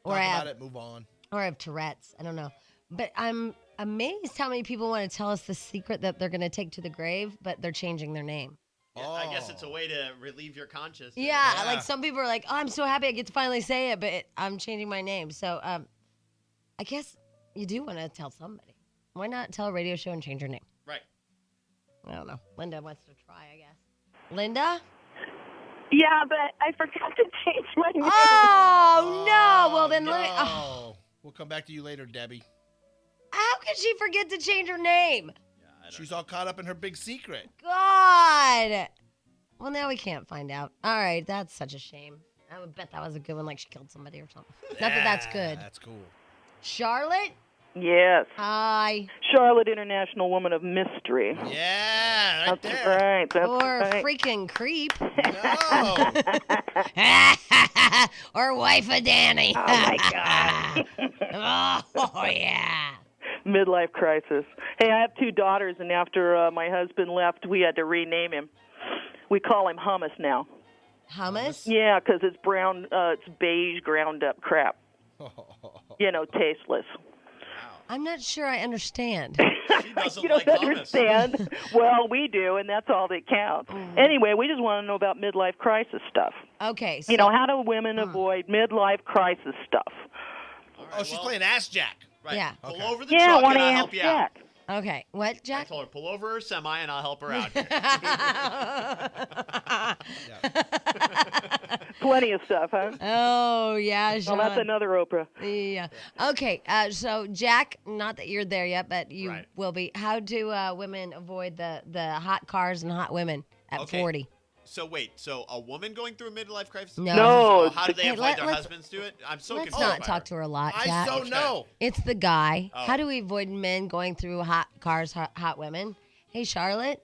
Or Talk I have, about it. Move on. or I have Tourette's. I don't know. But I'm amazed how many people want to tell us the secret that they're going to take to the grave, but they're changing their name. Yeah, I guess it's a way to relieve your conscience. Yeah, like some people are like, oh, I'm so happy I get to finally say it, but I'm changing my name. So I guess you do want to tell somebody. Why not tell a radio show and change your name? Right. I don't know. Linda wants to try, I guess. Linda? Yeah, but I forgot to change my name. Oh, no. Well, then no. We'll come back to you later, Debbie. How could she forget to change her name? She's all caught up in her big secret. God. Well, now we can't find out. All right, that's such a shame. I would bet that was a good one, like she killed somebody or something. Not that that's good. That's cool. Charlotte? Yes. Hi. Charlotte, International Woman of Mystery. Yeah, That's there. right. That's Or right. freaking creep. No. Or wife of Danny. Oh, my God. Oh, yeah. Midlife crisis. Hey, I have 2 daughters, and after my husband left, we had to rename him. We call him Hummus now. Hummus? Yeah, because it's brown, it's beige ground up crap. Tasteless. I'm not sure I understand. She doesn't You don't like hummus. understand? Well, we do, and that's all that counts. Anyway, we just want to know about midlife crisis stuff. Okay. So, How do women avoid midlife crisis stuff? All right, Oh, she's well, playing Ass Jack. Right. Yeah. Pull Okay. over the Yeah, truck want and to I'll ask help you out. Jack. okay. What, I Jack? told her, pull over her semi and I'll help her out. Plenty of stuff, huh? Oh, yeah, Well, Sean. that's another Oprah. Yeah. Okay. So, Jack, not that you're there yet, but you Right. will be. How do women avoid the hot cars and hot women at Okay. 40? So wait, so a woman going through a midlife crisis? No. No. So how do they Hey, avoid their let's- husbands do it? I'm so Let's confused. not by talk to her a lot, I Jack. don't know. It's the guy. Oh. How do we avoid men going through hot cars, hot women? Hey, Charlotte?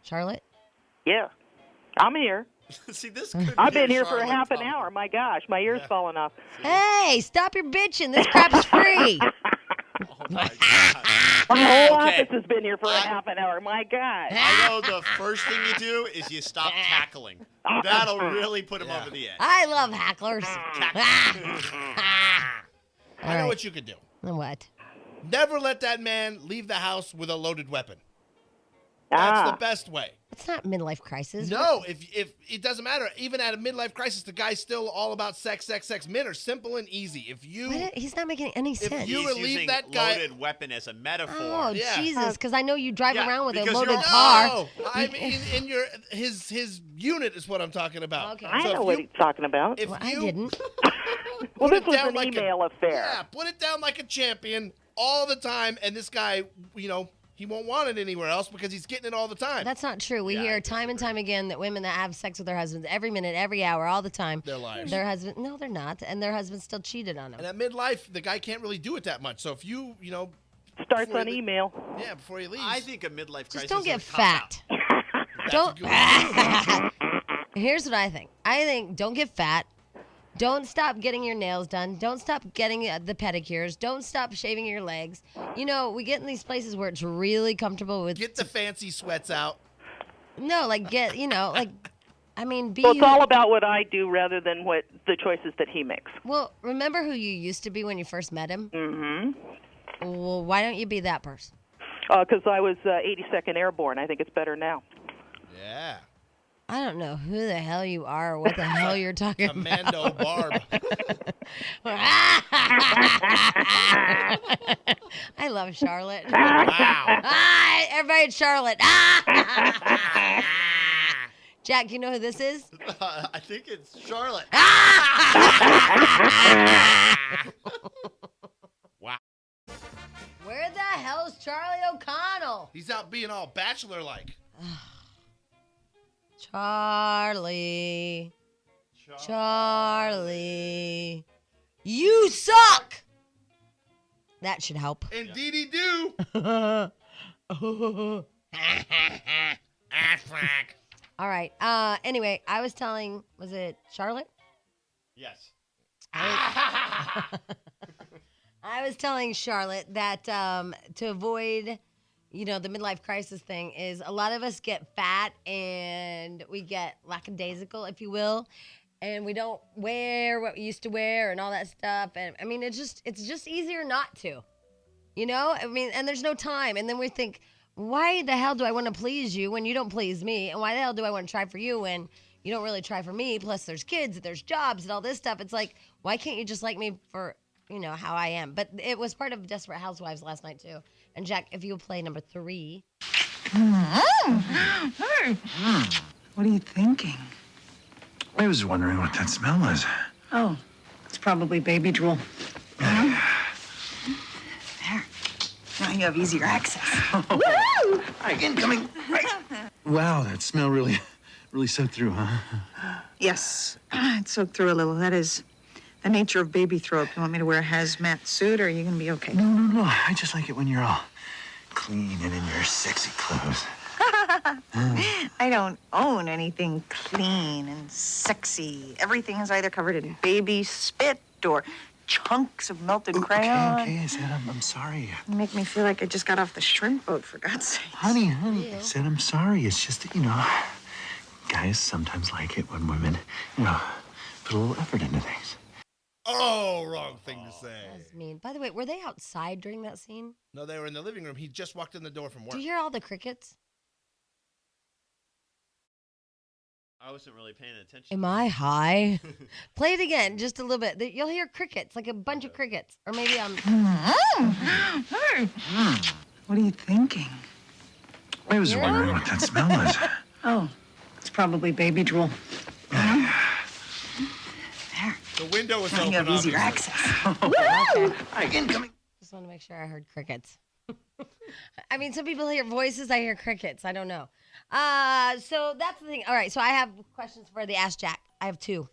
Charlotte? Yeah. I'm here. See, this could I've be been a here for a Charlotte half an problem. hour. My gosh, my ear's falling off. Hey, stop your bitching. This crap's free. Oh my god. My whole Okay. office has been here for a half an hour. My God. I know the first thing you do is you stop tackling. That'll really put him Yeah. over the edge. I love hacklers. I know what you could do. What? Never let that man leave the house with a loaded weapon. That's the best way. It's not midlife crisis. No, if it doesn't matter. Even at a midlife crisis, the guy's still all about sex. Men are simple and easy. If you He's not making any sense. you He's relieve using that guy- loaded weapon as a metaphor. Oh, Yeah. Jesus, because I know you drive Yeah, around with a because loaded you're- car. No, I mean in your his unit is what I'm talking about. Okay. I So know if what you- he's talking about. If Well, I you didn't. Well, put this it was down an like email affair. Yeah, put it down like a champion all the time, and this guy, he won't want it anywhere else because he's getting it all the time. That's not true. We Yeah, I hear time and time again that women that have sex with their husbands every minute, every hour, all the time. They're liars. Their husband, no, they're not, and their husband still cheated on them. And at midlife, the guy can't really do it that much. So if you Starts before on he- email. before he leaves, I think a midlife crisis Just don't get is a cop-out. fat. that's Don't. a good Here's what I think. I think don't get fat. Don't stop getting your nails done. Don't stop getting the pedicures. Don't stop shaving your legs. We get in these places where it's really comfortable with. Get the fancy sweats out. No, like get, be Well, it's all about what I do rather than what the choices that he makes. Well, remember who you used to be when you first met him? Mm-hmm. Well, why don't you be that person? Because I was 82nd Airborne. I think it's better now. Yeah. I don't know who the hell you are or what the hell you're talking Commando about. Barb. I love Charlotte. Wow. Hi, everybody at Charlotte. Jack, you know who this is? I think it's Charlotte. Wow. Where the hell's Charlie O'Connell? He's out being all bachelor-like. Charlie. Charlie. You suck! That should help. Indeedy do. All right. Anyway, I was telling, was it Charlotte? Yes. I was telling Charlotte that to avoid, the midlife crisis thing is a lot of us get fat and we get lackadaisical, if you will, and we don't wear what we used to wear and all that stuff. And I mean, it's just easier not to, and there's no time. And then we think, why the hell do I want to please you when you don't please me? And why the hell do I want to try for you when you don't really try for me? Plus, there's kids, there's jobs, and all this stuff. It's like, why can't you just like me for, how I am? But it was part of Desperate Housewives last night, too. And, Jack, if you'll play number 3. What are you thinking? I was wondering what that smell was. Oh, it's probably baby drool. There. Now you have easier access. Woo! Right, incoming. Right. Wow, that smell really soaked through, huh? Yes, it soaked through a little. That is the nature of baby throw up. You want me to wear a hazmat suit, or are you going to be okay? No. I just like it when you're all clean and in your sexy clothes. I don't own anything clean and sexy. Everything is either covered in baby spit or chunks of melted crayon. Okay, I said I'm sorry. You make me feel like I just got off the shrimp boat, for God's sake. Honey, I said I'm sorry. It's just that, guys sometimes like it when women, put a little effort into things. Oh, wrong thing to say. That's mean. By the way, were they outside during that scene? No, they were in the living room. He just walked in the door from work. Do you hear all the crickets? I wasn't really paying attention. Am I high? Play it again, just a little bit. You'll hear crickets, like a bunch of crickets. Or maybe I'm... What are you thinking? I was wondering what that smell was. Oh, it's probably baby drool. The window was now open. You have easier access. Okay. Right, incoming. Just want to make sure I heard crickets. I mean, some people hear voices. I hear crickets. I don't know. So that's the thing. All right. So I have questions for the Ask Jack. I have 2.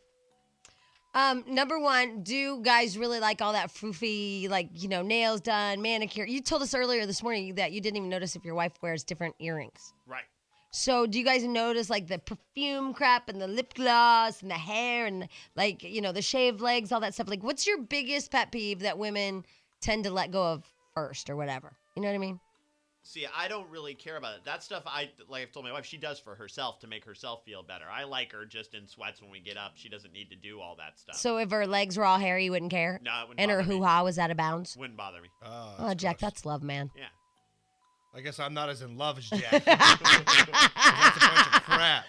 Number 1, do guys really like all that foofy, nails done, manicure? You told us earlier this morning that you didn't even notice if your wife wears different earrings. Right. So do you guys notice the perfume crap and the lip gloss and the hair and the shaved legs, all that stuff? What's your biggest pet peeve that women tend to let go of first or whatever? You know what I mean? See, I don't really care about it. That stuff, I've told my wife, she does for herself to make herself feel better. I like her just in sweats when we get up. She doesn't need to do all that stuff. So if her legs were all hairy, you wouldn't care? No, it wouldn't And her bother me. hoo-ha was out of bounds? Wouldn't bother me. Oh, Jack, that's love, man. Yeah. I guess I'm not as in love as Jack. That's a bunch of crap.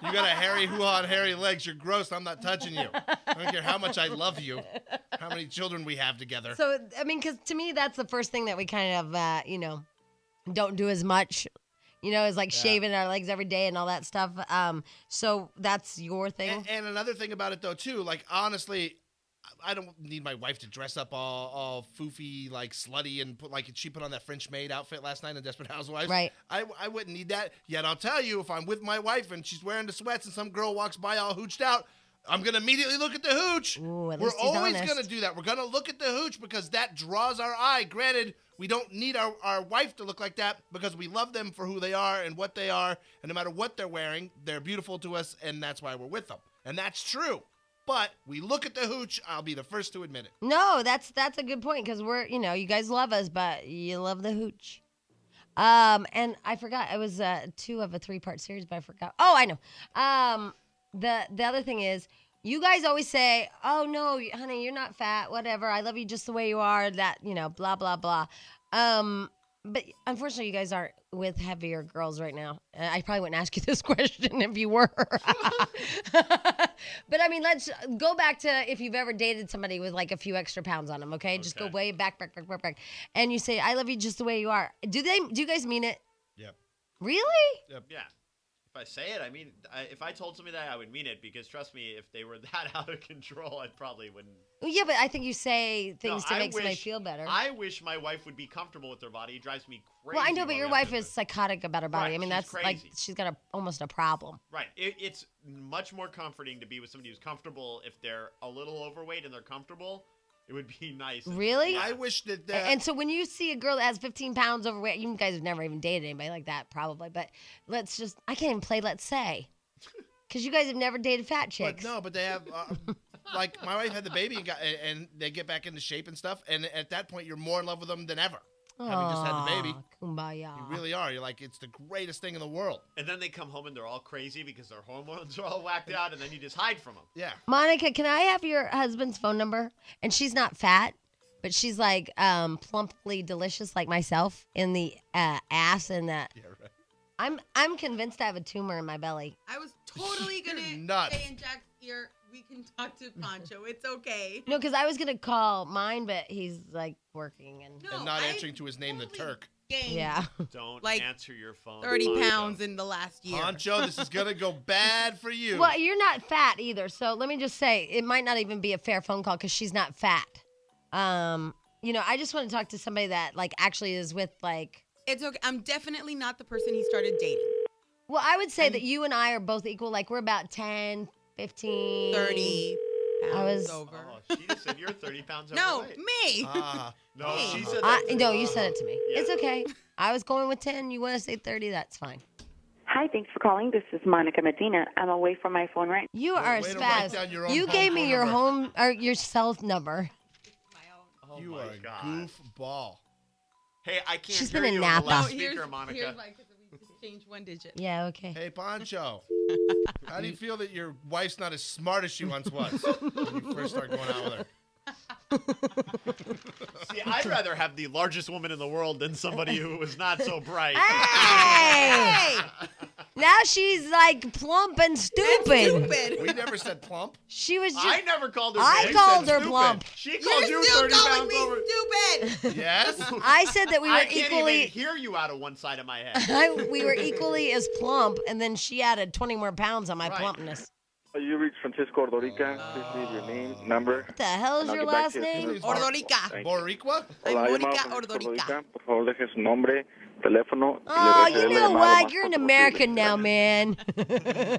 You got a hairy hoo-ha and hairy legs. You're gross. I'm not touching you. I don't care how much I love you, how many children we have together. So, I mean, because to me, that's the first thing that we kind of, don't do as much, is shaving our legs every day and all that stuff. So that's your thing. And another thing about it, though, too, honestly, I don't need my wife to dress up all foofy, slutty, and she put on that French maid outfit last night in Desperate Housewives. Right. I wouldn't need that. Yet I'll tell you, if I'm with my wife and she's wearing the sweats and some girl walks by all hooched out, I'm going to immediately look at the hooch. Ooh, We're always going to do that. We're going to look at the hooch because that draws our eye. Granted, we don't need our wife to look like that because we love them for who they are and what they are. And no matter what they're wearing, they're beautiful to us, and that's why we're with them. And that's true. But we look at the hooch. I'll be the first to admit it. No, that's a good point because we're, you guys love us, but you love the hooch. And I forgot. It was 2 of a 3-part series, but I forgot. Oh, I know. The other thing is, you guys always say, "Oh no, honey, you're not fat. Whatever. I love you just the way you are." That blah blah blah. But unfortunately, you guys aren't with heavier girls right now. I probably wouldn't ask you this question if you were. But I mean, let's go back to if you've ever dated somebody with a few extra pounds on them. Okay, just go way back, and you say, "I love you just the way you are." Do you guys mean it? Yep. Really? Yep. Yeah. If I say it, I mean, if I told somebody that, I would mean it, because trust me, if they were that out of control, I probably wouldn't. Well, yeah, but I think you say things to make somebody feel better. I wish my wife would be comfortable with her body. It drives me crazy. Well, I know, but your wife is psychotic about her body. Right, I mean, that's crazy. She's got almost a problem. Right. It's much more comforting to be with somebody who's comfortable. If they're a little overweight and they're comfortable, it would be nice. Really? I wish that. And so when you see a girl that has 15 pounds overweight, you guys have never even dated anybody like that, probably. But I can't even play Let's Say. Because you guys have never dated fat chicks. But they have, my wife had the baby and they get back into shape and stuff. And at that point, you're more in love with them than ever. Having just had the baby. Kumbaya. You really are. You're it's the greatest thing in the world. And then they come home and they're all crazy because their hormones are all whacked out, and then you just hide from them. Yeah. Monica, can I have your husband's phone number? And she's not fat, but she's like plumply delicious like myself in the ass and that. Yeah, right. I'm convinced I have a tumor in my belly. I was totally going to nuts. say in Jack's ear, we can talk to Pancho. It's okay. No, because I was gonna call mine, but he's like working and not answering to his name, the Turk. Yeah. Don't Like, answer your phone. 30 Pancho. pounds in the last year. Pancho, this is going to go bad for you. Well, you're not fat either, so let me just say it might not even be a fair phone call because she's not fat. I just want to talk to somebody that like actually is with like. It's okay. I'm definitely not the person he started dating. Well, I would say that you and I are both equal. Like we're about 10, 15, 30 pounds I was over. Oh, she just said you're 30 pounds No, overweight. me. No, Me. she said that. No, you said it to me. Yeah. It's okay. I was going with 10. You want to say 30? That's fine. Hi, thanks for calling. This is Monica Medina. I'm away from my phone right You are a way to write spaz. down your own You home gave me phone your number. home or your cell number. Oh You my are a God. goofball. Hey, I can't She's hear been in you on Napa. the loudspeaker, Monica. Here's why, because we just changed one digit. Yeah, okay. Hey, Pancho. How do you feel that your wife's not as smart as she once was when you first started going out with her? See, I'd rather have the largest woman in the world than somebody who was not so bright. Hey! Now she's like plump and stupid. We never said plump. She was just. I never called her I big. called said her stupid. plump. She called You're you still 30 calling pounds me over. stupid. Yes? I said that we were I can't equally. even hear you out of one side of my head. We were equally as plump, and then she added 20 more pounds on my Right. plumpness. You reached Francisco Ordorica. Please leave your name, number. What the hell is and I'll your get back last to you as soon name? as possible. Ordorica. Thank you. Boricua? I'm Hola, Mónica llamado Ordorica. Por favor, deje su nombre, teléfono. y le Oh, regresaré you la know llamada lo what? más You're an pronto American posible. now, man.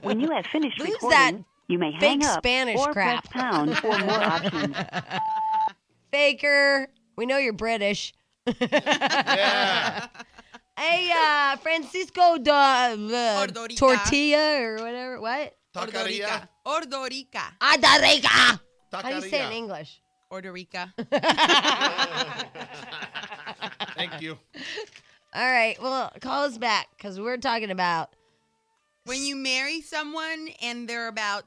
When you have finished Lose recording, that you may fake hang up Spanish or crap. press pound for more options. Faker. We know you're British. Yeah. Hey, Francisco Ordorica. Tortilla or whatever. What? Taqueria. Ordorica. Adarica. How do you say it in Taqueria. English? Ordorica. Thank you. All right. Well, call us back because we're talking about. When you marry someone and they're about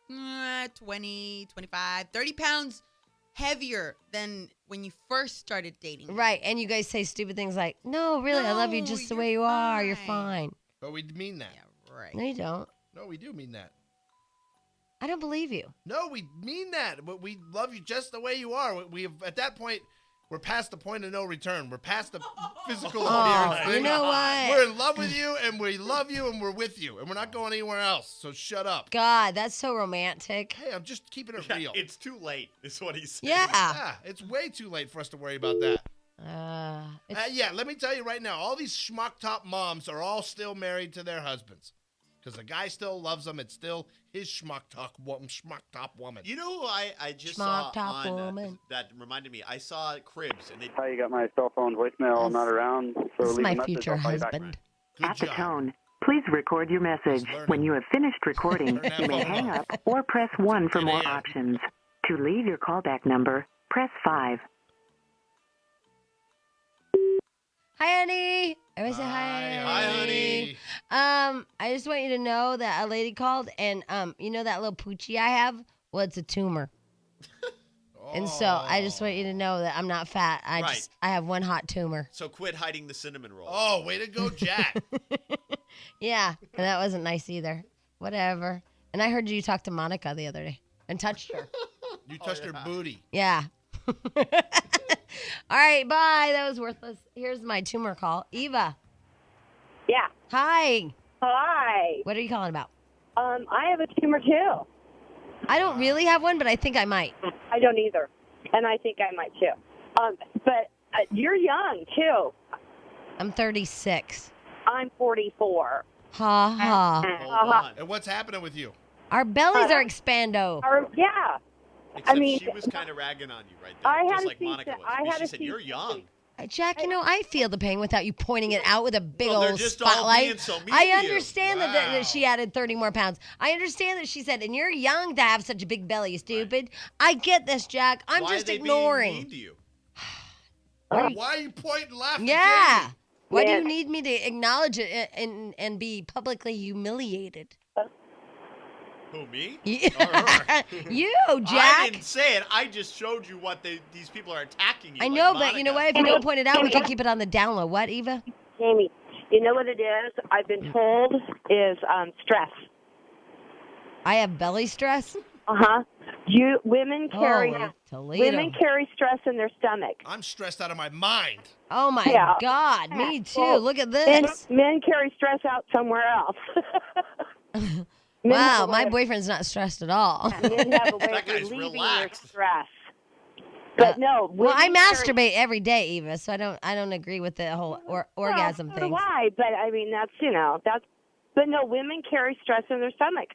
20, 25, 30 pounds heavier than when you first started dating. Right. And you guys say stupid things like, no, really, I love you No, just the you're way you are. You're fine." fine. But we mean that. Yeah, right. No, you don't. No, we do mean that. I don't believe you. No, we mean that. But we love you just the way you are. We have, at that point, we're past the point of no return. We're past the physical appearance you thing. know what? We're in love with you, and we love you, and we're with you, and we're not going anywhere else. So shut up. God, that's so romantic. Hey, I'm just keeping it Yeah, real. it's too late, is what he's saying. Yeah. Yeah, it's way too late for us to worry about that. It's- Yeah, let me tell you right now, all these schmuck top moms are all still married to their husbands. Because the guy still loves them. It's still his schmuck top woman. You know who I just Schmuck saw top on woman. that reminded me? I saw Cribs, and they Hi, you got my cell phone voicemail. I'm not around, so This is leave my a message. future I'll call you back. husband. Good At the job. tone, please record your message. learning. When you have finished recording, Turn that you may phone hang off. up or press 1 for 10 more a.m. options. To leave your callback number, press 5. Hi, honey. Everybody say hi. Hi, honey. I just want you to know that a lady called, and you know that little poochie I have? Well, it's a tumor. And so I just want you to know that I'm not fat. Right. I have one hot tumor. so quit hiding the cinnamon roll. Oh, way to go, Jack. Yeah, and that wasn't nice either. Whatever. And I heard you talk to Monica the other day and touched her. You touched her booty. Yeah. All right, bye. That was worthless. Here's my tumor call. Eva. Yeah. Hi. Hi. What are you calling about? I have a tumor too. I don't really have one, but I think I might. I don't either, and I think I might too. But you're young too. I'm 36. I'm 44. Ha ha. Hold on. And what's happening with you? Our bellies are expando. Yeah. Except mean- she was kind of ragging on you right there, I had just a like Monica C-section. was. I And had she a said, you're young. Jack, you know, I feel the pain without you pointing it out with a big Well, they're old just all spotlight. being so mean I to you. understand that she added 30 more pounds. I understand that she said, and you're young to have such a big belly, you stupid. I get this, Jack. I'm Why just are they ignoring. being mean to you? Why are you pointing and laughing? Yeah. Jamie? Why do Yeah. you need me to acknowledge it and be publicly humiliated? Who, me? You, Jack. I didn't say it. I just showed you what these people are attacking you. I like know, but Monica. you know what? If you don't point it out, we can keep it on the down low. What, Eva? Jamie, you know what it is? I've been told is stress. I have belly stress. Women carry women carry stress in their stomach. I'm stressed out of my mind. Oh my God, me too. Well, Look at this. Men carry stress out somewhere else. Wow, my boyfriend's not stressed at all. Men have a way That of guy's relieving relaxed. their stress. But no, Well, I women carry- masturbate every day, Eva, so I don't agree with the whole orgasm so thing. do I, but I mean but no, women carry stress in their stomach.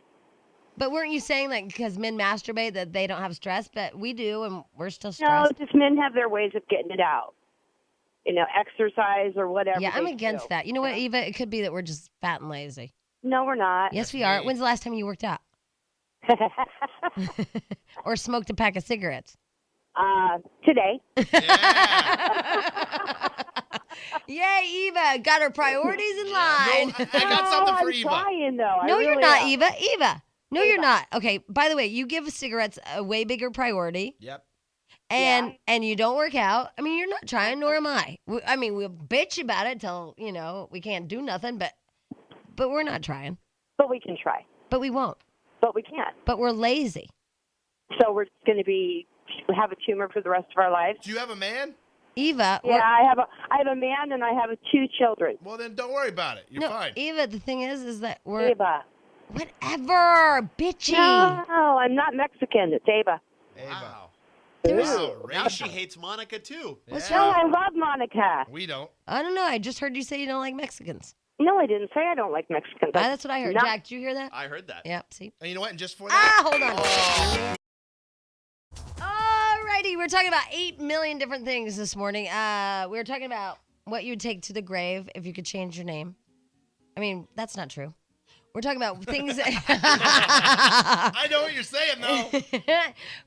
But weren't you saying like because men masturbate that they don't have stress, but we do, and we're still No, stressed? just men have their ways of getting it out. Exercise or whatever. Yeah, I'm they against do. that. You know what, Eva? It could be that we're just fat and lazy. No, we're not. Yes, we are. When's the last time you worked out? Or smoked a pack of cigarettes? Today. Yay, Eva got her priorities in line. I got something for I'm Eva. trying, though. No, I you're really not, am. Eva. No, you're not. Okay, by the way, you give cigarettes a way bigger priority. Yep. And you don't work out. I mean, you're not trying, nor am I. I mean, we'll bitch about it till, we can't do nothing, but we're not trying. But we can try. But we won't. But we can't. But we're lazy. So we're going to have a tumor for the rest of our lives. Do you have a man? Eva. Yeah, I have a man and I have 2 children. Well, then don't worry about it. You're fine. Eva, the thing is that we're... Eva. Whatever, bitchy. No, I'm not Mexican. It's Eva. Wow. Wow, Now she hates Monica, too. No, I love Monica. We don't. I don't know. I just heard you say you don't like Mexicans. No, I didn't say I don't like Mexicans. That's what I heard. Not- Jack, did you hear that? I heard that. Yep, see? And you know what? And just for that. Hold on. Alrighty, we're talking about 8 million different things this morning. We were talking about what you would take to the grave if you could change your name. I mean, that's not true. We're talking about things. I know what you're saying, though.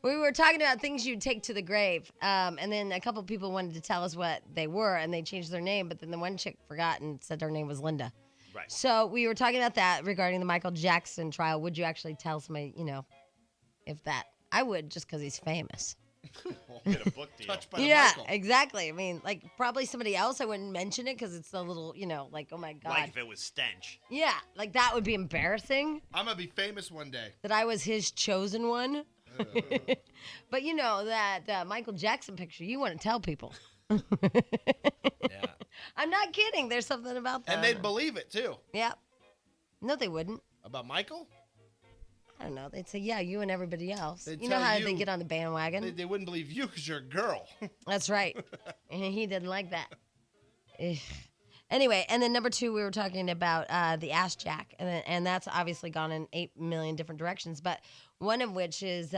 We were talking about things you'd take to the grave. And then a couple people wanted to tell us what they were, and they changed their name. But then the one chick forgot and said her name was Linda. Right. So we were talking about that regarding the Michael Jackson trial. Would you actually tell somebody, if that? I would, just because he's famous. Get a book deal. Touched by the Yeah, Michael. exactly. I mean, like, probably somebody else, I wouldn't mention it because it's a little, like, oh my God. Like if it was Stench. Yeah, like that would be embarrassing I'm going to be famous one day. that I was his chosen one. But that Michael Jackson picture, you want to tell people. Yeah. I'm not kidding. There's something about that. And they'd believe it, too. Yep. No, they wouldn't. About Michael? I don't know. They'd say, yeah, you and everybody else. They'd You know tell how you- they get on the bandwagon? They wouldn't believe you because you're a girl. That's right. And he didn't like that. Ugh. Anyway, and then number 2, we were talking about the Ass Jack, and that's obviously gone in 8 million different directions. But one of which is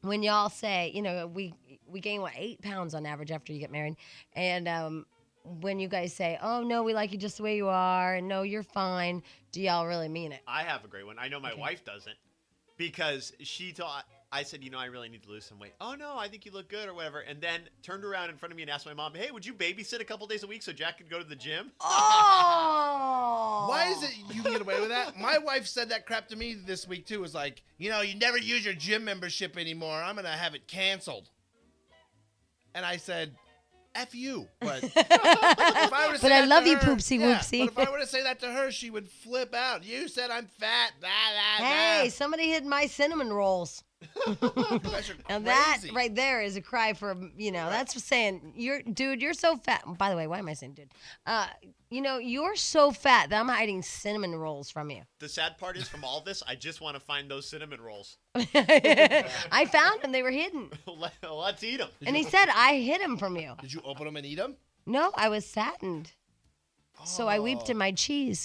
when y'all say, we gain 8 pounds on average after you get married, and when you guys say, "Oh no, we like you just the way you are," and "No, you're fine," do y'all really mean it? I have a great one. I know my wife doesn't because she thought, I said, I really need to lose some weight. Oh, no, I think you look good or whatever. And then turned around in front of me and asked my mom, hey, would you babysit a couple days a week so Jack could go to the gym? Oh! Why is it you can get away with that? My wife said that crap to me this week, too. It was like, you never use your gym membership anymore. I'm going to have it canceled. And I said, F you. But if I were to say But I that love to you, her- poopsie whoopsie. But if I were to say that to her, she would flip out. You said I'm fat. Blah, blah, Hey, blah. somebody hid my cinnamon rolls. Guys are Now that crazy. right there is a cry for, that's saying, you're so fat. By the way, why am I saying dude? You're so fat that I'm hiding cinnamon rolls from you. The sad part is from all this, I just want to find those cinnamon rolls. I found them. They were hidden. Let's eat them. And he said, I hid them from you. Did you open them and eat them? No, I was saddened. So I weeped in my cheese.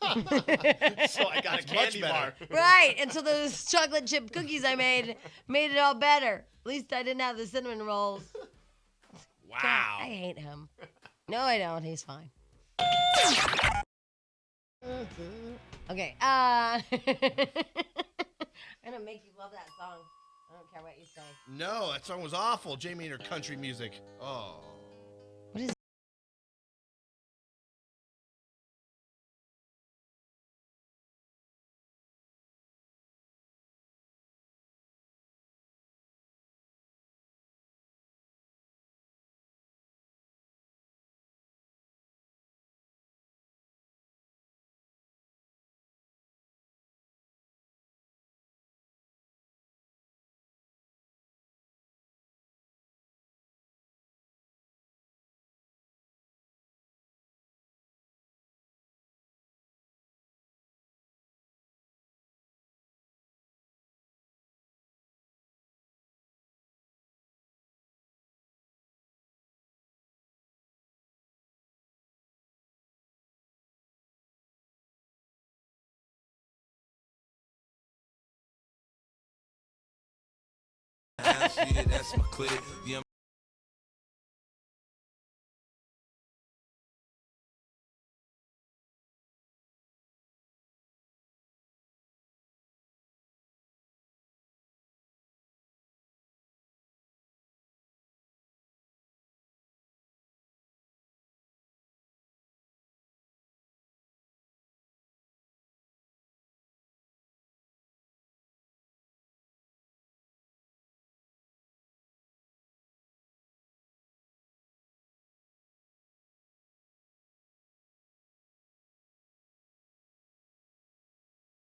So I got a candy bar. Right. And so those chocolate chip cookies I made it all better. At least I didn't have the cinnamon rolls. Wow. God, I hate him. No, I don't. He's fine. Okay. I'm gonna make you love that song. I don't care what you say. No, that song was awful. Jamie and her country music. Oh. What is Yeah, that's my clique. Yeah.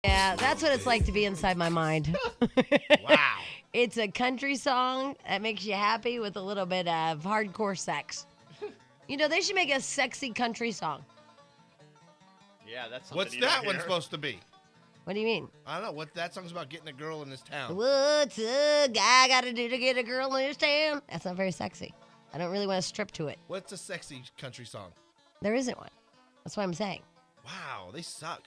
Yeah, that's what it's like to be inside my mind. Wow. It's a country song that makes you happy with a little bit of hardcore sex. You know, they should make a sexy country song. Yeah, that's something What's you don't that one hear. supposed to be? What do you mean? I don't know. What that song's about getting a girl in this town. What's a guy got to do to get a girl in his town? That's not very sexy. I don't really want to strip to it. What's a sexy country song? There isn't one. That's what I'm saying. Wow, they suck.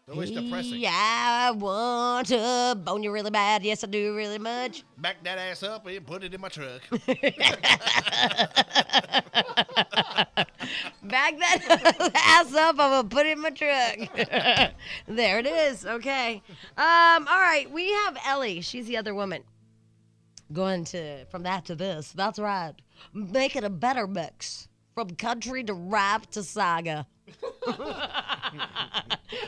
They're always depressing. Yeah, I want to bone you really bad. Yes, I do really much. Back that ass up and put it in my truck. Back that ass up. I'm going to put it in my truck. There it is. Okay. All right. We have Ellie. She's the other woman. Going from that to this. That's right. Making a better mix. From country to rap to saga.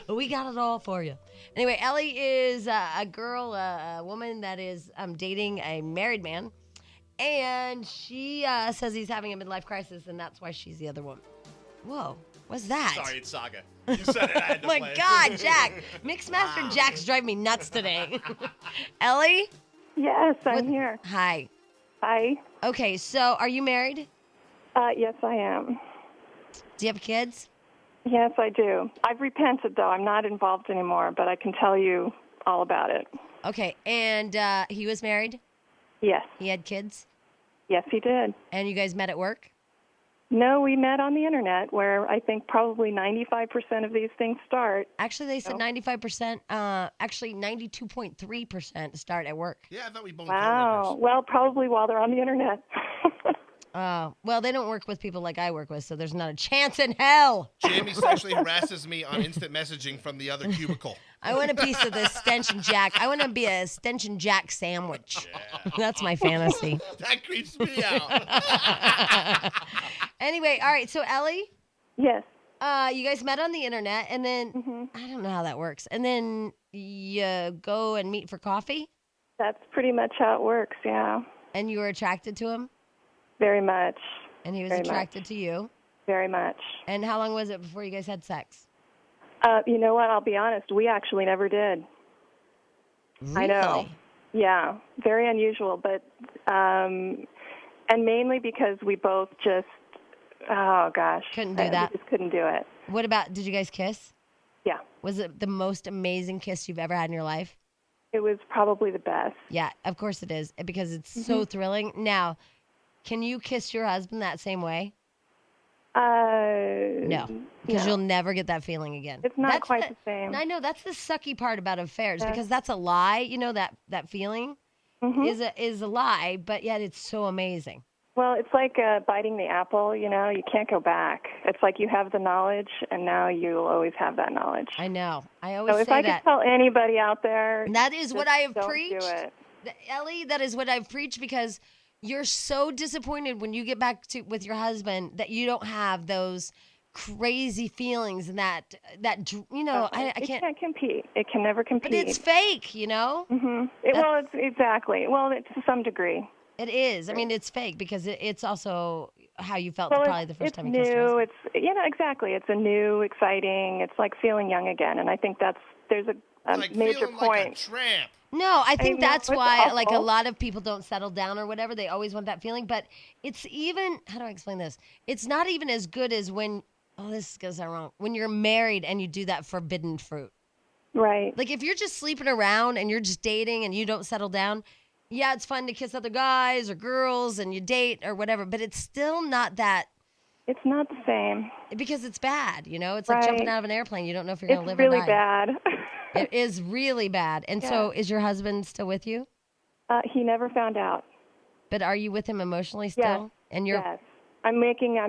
We got it all for you. Anyway, Ellie is a girl, a woman that is dating a married man. And she says he's having a midlife crisis, and that's why she's the other woman. Whoa, what's that? Sorry, it's Saga. You said it. I had to My play. God, Jack. Mixmaster Jack's driving me nuts today. Ellie? Yes, I'm here. Hi. Hi. Okay, so are you married? Yes, I am. Do you have kids? Yes, I do. I've repented, though. I'm not involved anymore, but I can tell you all about it. Okay, and he was married? Yes. He had kids? Yes, he did. And you guys met at work? No, we met on the internet, where I think probably 95% of these things start. Actually, they said 95%, actually 92.3% start at work. Yeah, I thought we boned Wow. Well, probably while they're on the internet. Well, they don't work with people like I work with, so there's not a chance in hell. Jamie sexually harasses me on instant messaging from the other cubicle. I want a piece of this Stench and Jack. I want to be a Stench and Jack sandwich. Yeah. That's my fantasy. That creeps me out. Anyway, all right, so Ellie? Yes. You guys met on the internet, and then, I don't know how that works, and then you go and meet for coffee? That's pretty much how it works, yeah. And you were attracted to him? Very much. And he was Very attracted much. to you? Very much. And how long was it before you guys had sex? You know what? I'll be honest. We actually never did. Really? I know. Yeah. Very unusual, but and mainly because we both just, oh gosh, couldn't do that. We just couldn't do it. What about? Did you guys kiss? Yeah. Was it the most amazing kiss you've ever had in your life? It was probably the best. Yeah, of course it is, because it's so thrilling. Now, can you kiss your husband that same way? No, because you'll never get that feeling again. It's not quite the same. I know, that's the sucky part about affairs, because that's a lie. You know, that feeling is a lie, but yet it's so amazing. Well, it's like biting the apple, you know, you can't go back. It's like you have the knowledge, and now you'll always have that knowledge. I know. I always so if say I that. could tell anybody out there, that is what I have don't preached. Do it. Ellie, that is what I've preached, because you're so disappointed when you get back with your husband that you don't have those crazy feelings and that you know, I can't. It can't compete. It can never compete. But it's fake, you know? Well, it's exactly. Well, it's to some degree. It is. I mean, it's fake because it's also how you felt probably the first time you kissed new. her. It's exactly. It's a new, exciting. It's like feeling young again, and I think there's a like major feeling point. Like a tramp. No, I think that's why awful. like a lot of people don't settle down or whatever. They always want that feeling, but it's even, how do I explain this? It's not even as good as when, this is going to sound wrong, when you're married and you do that forbidden fruit. Right. Like if you're just sleeping around and you're just dating and you don't settle down, yeah, it's fun to kiss other guys or girls and you date or whatever, but it's still not that. It's not the same. Because it's bad, you know? It's like jumping out of an airplane. You don't know if you're going to live really or die. bad. It is really bad. And so is your husband still with you? He never found out. But are you with him emotionally still? Yes. And you're, yes. I'm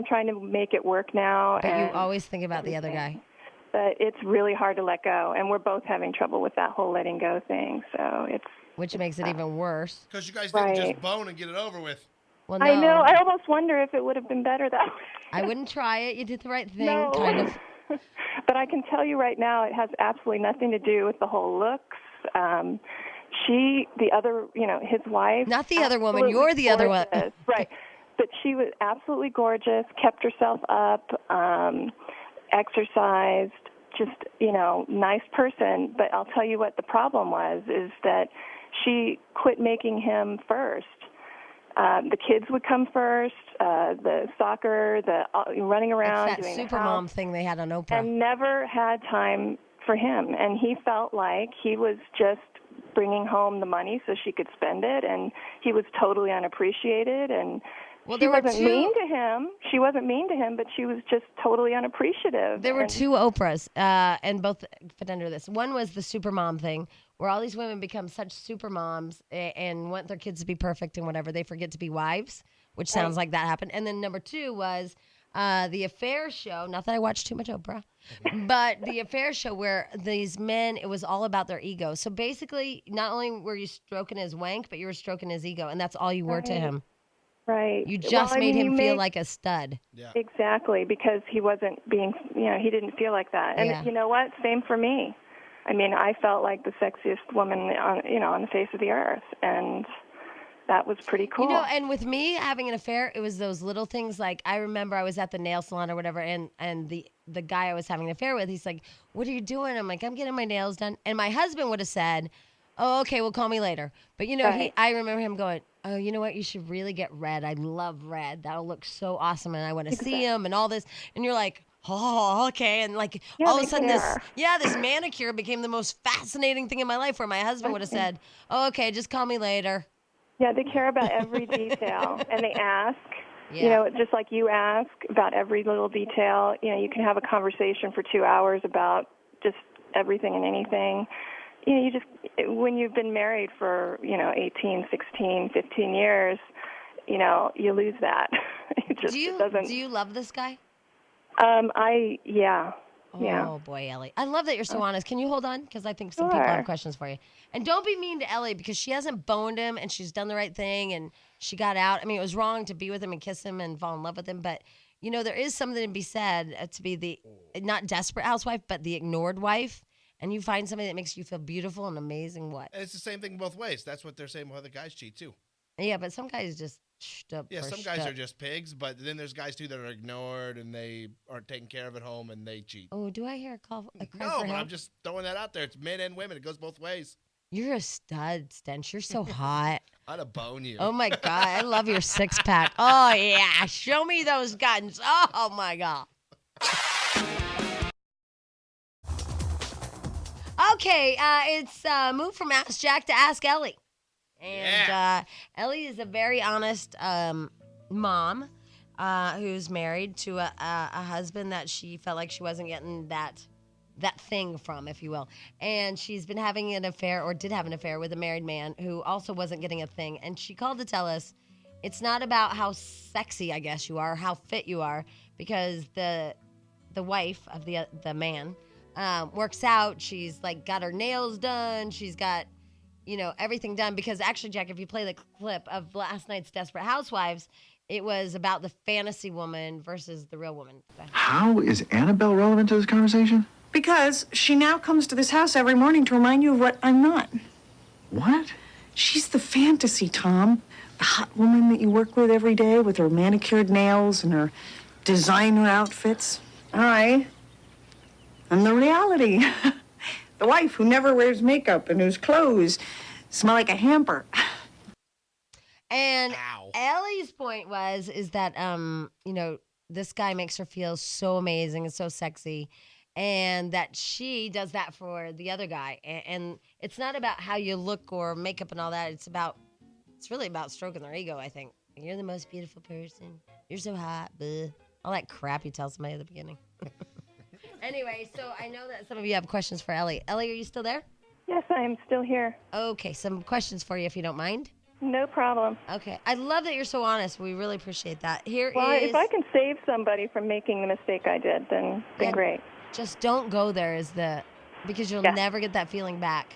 trying to make it work now. but you and always think about the other guy. But it's really hard to let go, and we're both having trouble with that whole letting go thing. So which makes it even worse. Because you guys didn't just bone and get it over with. Well, no. I know. I almost wonder if it would have been better that way. I wouldn't try it. You did the right thing, No. kind of. But I can tell you right now, it has absolutely nothing to do with the whole looks. His wife. Not the other woman. You're the other one. Right. But she was absolutely gorgeous, kept herself up, exercised, just, nice person. But I'll tell you what the problem was, is that she quit making him first. The kids would come first, the soccer, the running around, It's that doing super the mom house, thing they had on Oprah. and never had time for him. And he felt like he was just bringing home the money so she could spend it, and he was totally unappreciated. And she wasn't mean to him. She wasn't mean to him, but she was just totally unappreciative. There were two Oprahs, and both fit under this. One was the super mom thing, where all these women become such super moms and want their kids to be perfect and whatever. They forget to be wives, which sounds like that happened. And then number two was the affair show. Not that I watch too much Oprah, but the affair show where these men, it was all about their ego. So basically, not only were you stroking his wank, but you were stroking his ego, and that's all you were to him. Right. You just made him feel like a stud. Yeah. Exactly, because he wasn't being, he didn't feel like that. And you know what? Same for me. I mean, I felt like the sexiest woman on the face of the earth, and that was pretty cool. And with me having an affair, it was those little things. Like, I remember I was at the nail salon or whatever, and the guy I was having an affair with, he's like, "What are you doing?" I'm like, "I'm getting my nails done." And my husband would have said, "Oh, okay, well, call me later." But I remember him going, "Oh, you know what? You should really get red. I love red. That'll look so awesome, and I want to see him and all this." And you're like, "Oh, okay." And like all of a sudden this manicure became the most fascinating thing in my life, where my husband would have said, "Oh, okay, just call me later." Yeah, they care about every detail, and they ask. Yeah. Just like you ask about every little detail. You can have a conversation for 2 hours about just everything and anything. You just, when you've been married for, 18, 16, 15 years, you lose that. It just doesn't. Do you love this guy? Yeah. Oh, boy, Ellie. I love that you're so honest. Can you hold on? Because I think some people have questions for you. And don't be mean to Ellie, because she hasn't boned him, and she's done the right thing, and she got out. I mean, it was wrong to be with him and kiss him and fall in love with him, but, there is something to be said to be the, not desperate housewife, but the ignored wife. And you find somebody that makes you feel beautiful and amazing, what? And it's the same thing both ways. That's what they're saying when other guys cheat, too. Yeah, but some guys just Yeah, some guys are just pigs, but then there's guys, too, that are ignored and they aren't taken care of at home and they cheat. Oh, do I hear a cry No, for but help? I'm just throwing that out there. It's men and women. It goes both ways. You're a stud, Stench. You're so hot. I'd have bone you. Oh, my God. I love your six-pack. Oh, yeah. Show me those guns. Oh, my God. Okay, it's moved from Ask Jack to Ask Ellie. And Ellie is a very honest mom who's married to a husband that she felt like she wasn't getting that thing from, if you will. And she's been having an affair, or did have an affair, with a married man who also wasn't getting a thing. And she called to tell us it's not about how sexy, I guess, you are, how fit you are, because the wife of the man works out. She's like got her nails done. She's got, everything done. Because actually, Jack, if you play the clip of last night's Desperate Housewives, it was about the fantasy woman versus the real woman. How is Annabelle relevant to this conversation? Because she now comes to this house every morning to remind you of what I'm not. What? She's the fantasy, Tom. The hot woman that you work with every day with her manicured nails and her designer outfits. I'm the reality. The wife who never wears makeup and whose clothes smell like a hamper. And Ellie's point is that this guy makes her feel so amazing and so sexy, and that she does that for the other guy. And it's not about how you look or makeup and all that. It's really about stroking their ego, I think. You're the most beautiful person. You're so hot. Bleh. All that crap you tell somebody at the beginning. Anyway, so I know that some of you have questions for Ellie. Ellie, are you still there? Yes, I am still here. Okay, some questions for you if you don't mind. No problem. Okay. I love that you're so honest. We really appreciate that. Well, if I can save somebody from making the mistake I did, then great. Just don't go there because you'll never get that feeling back.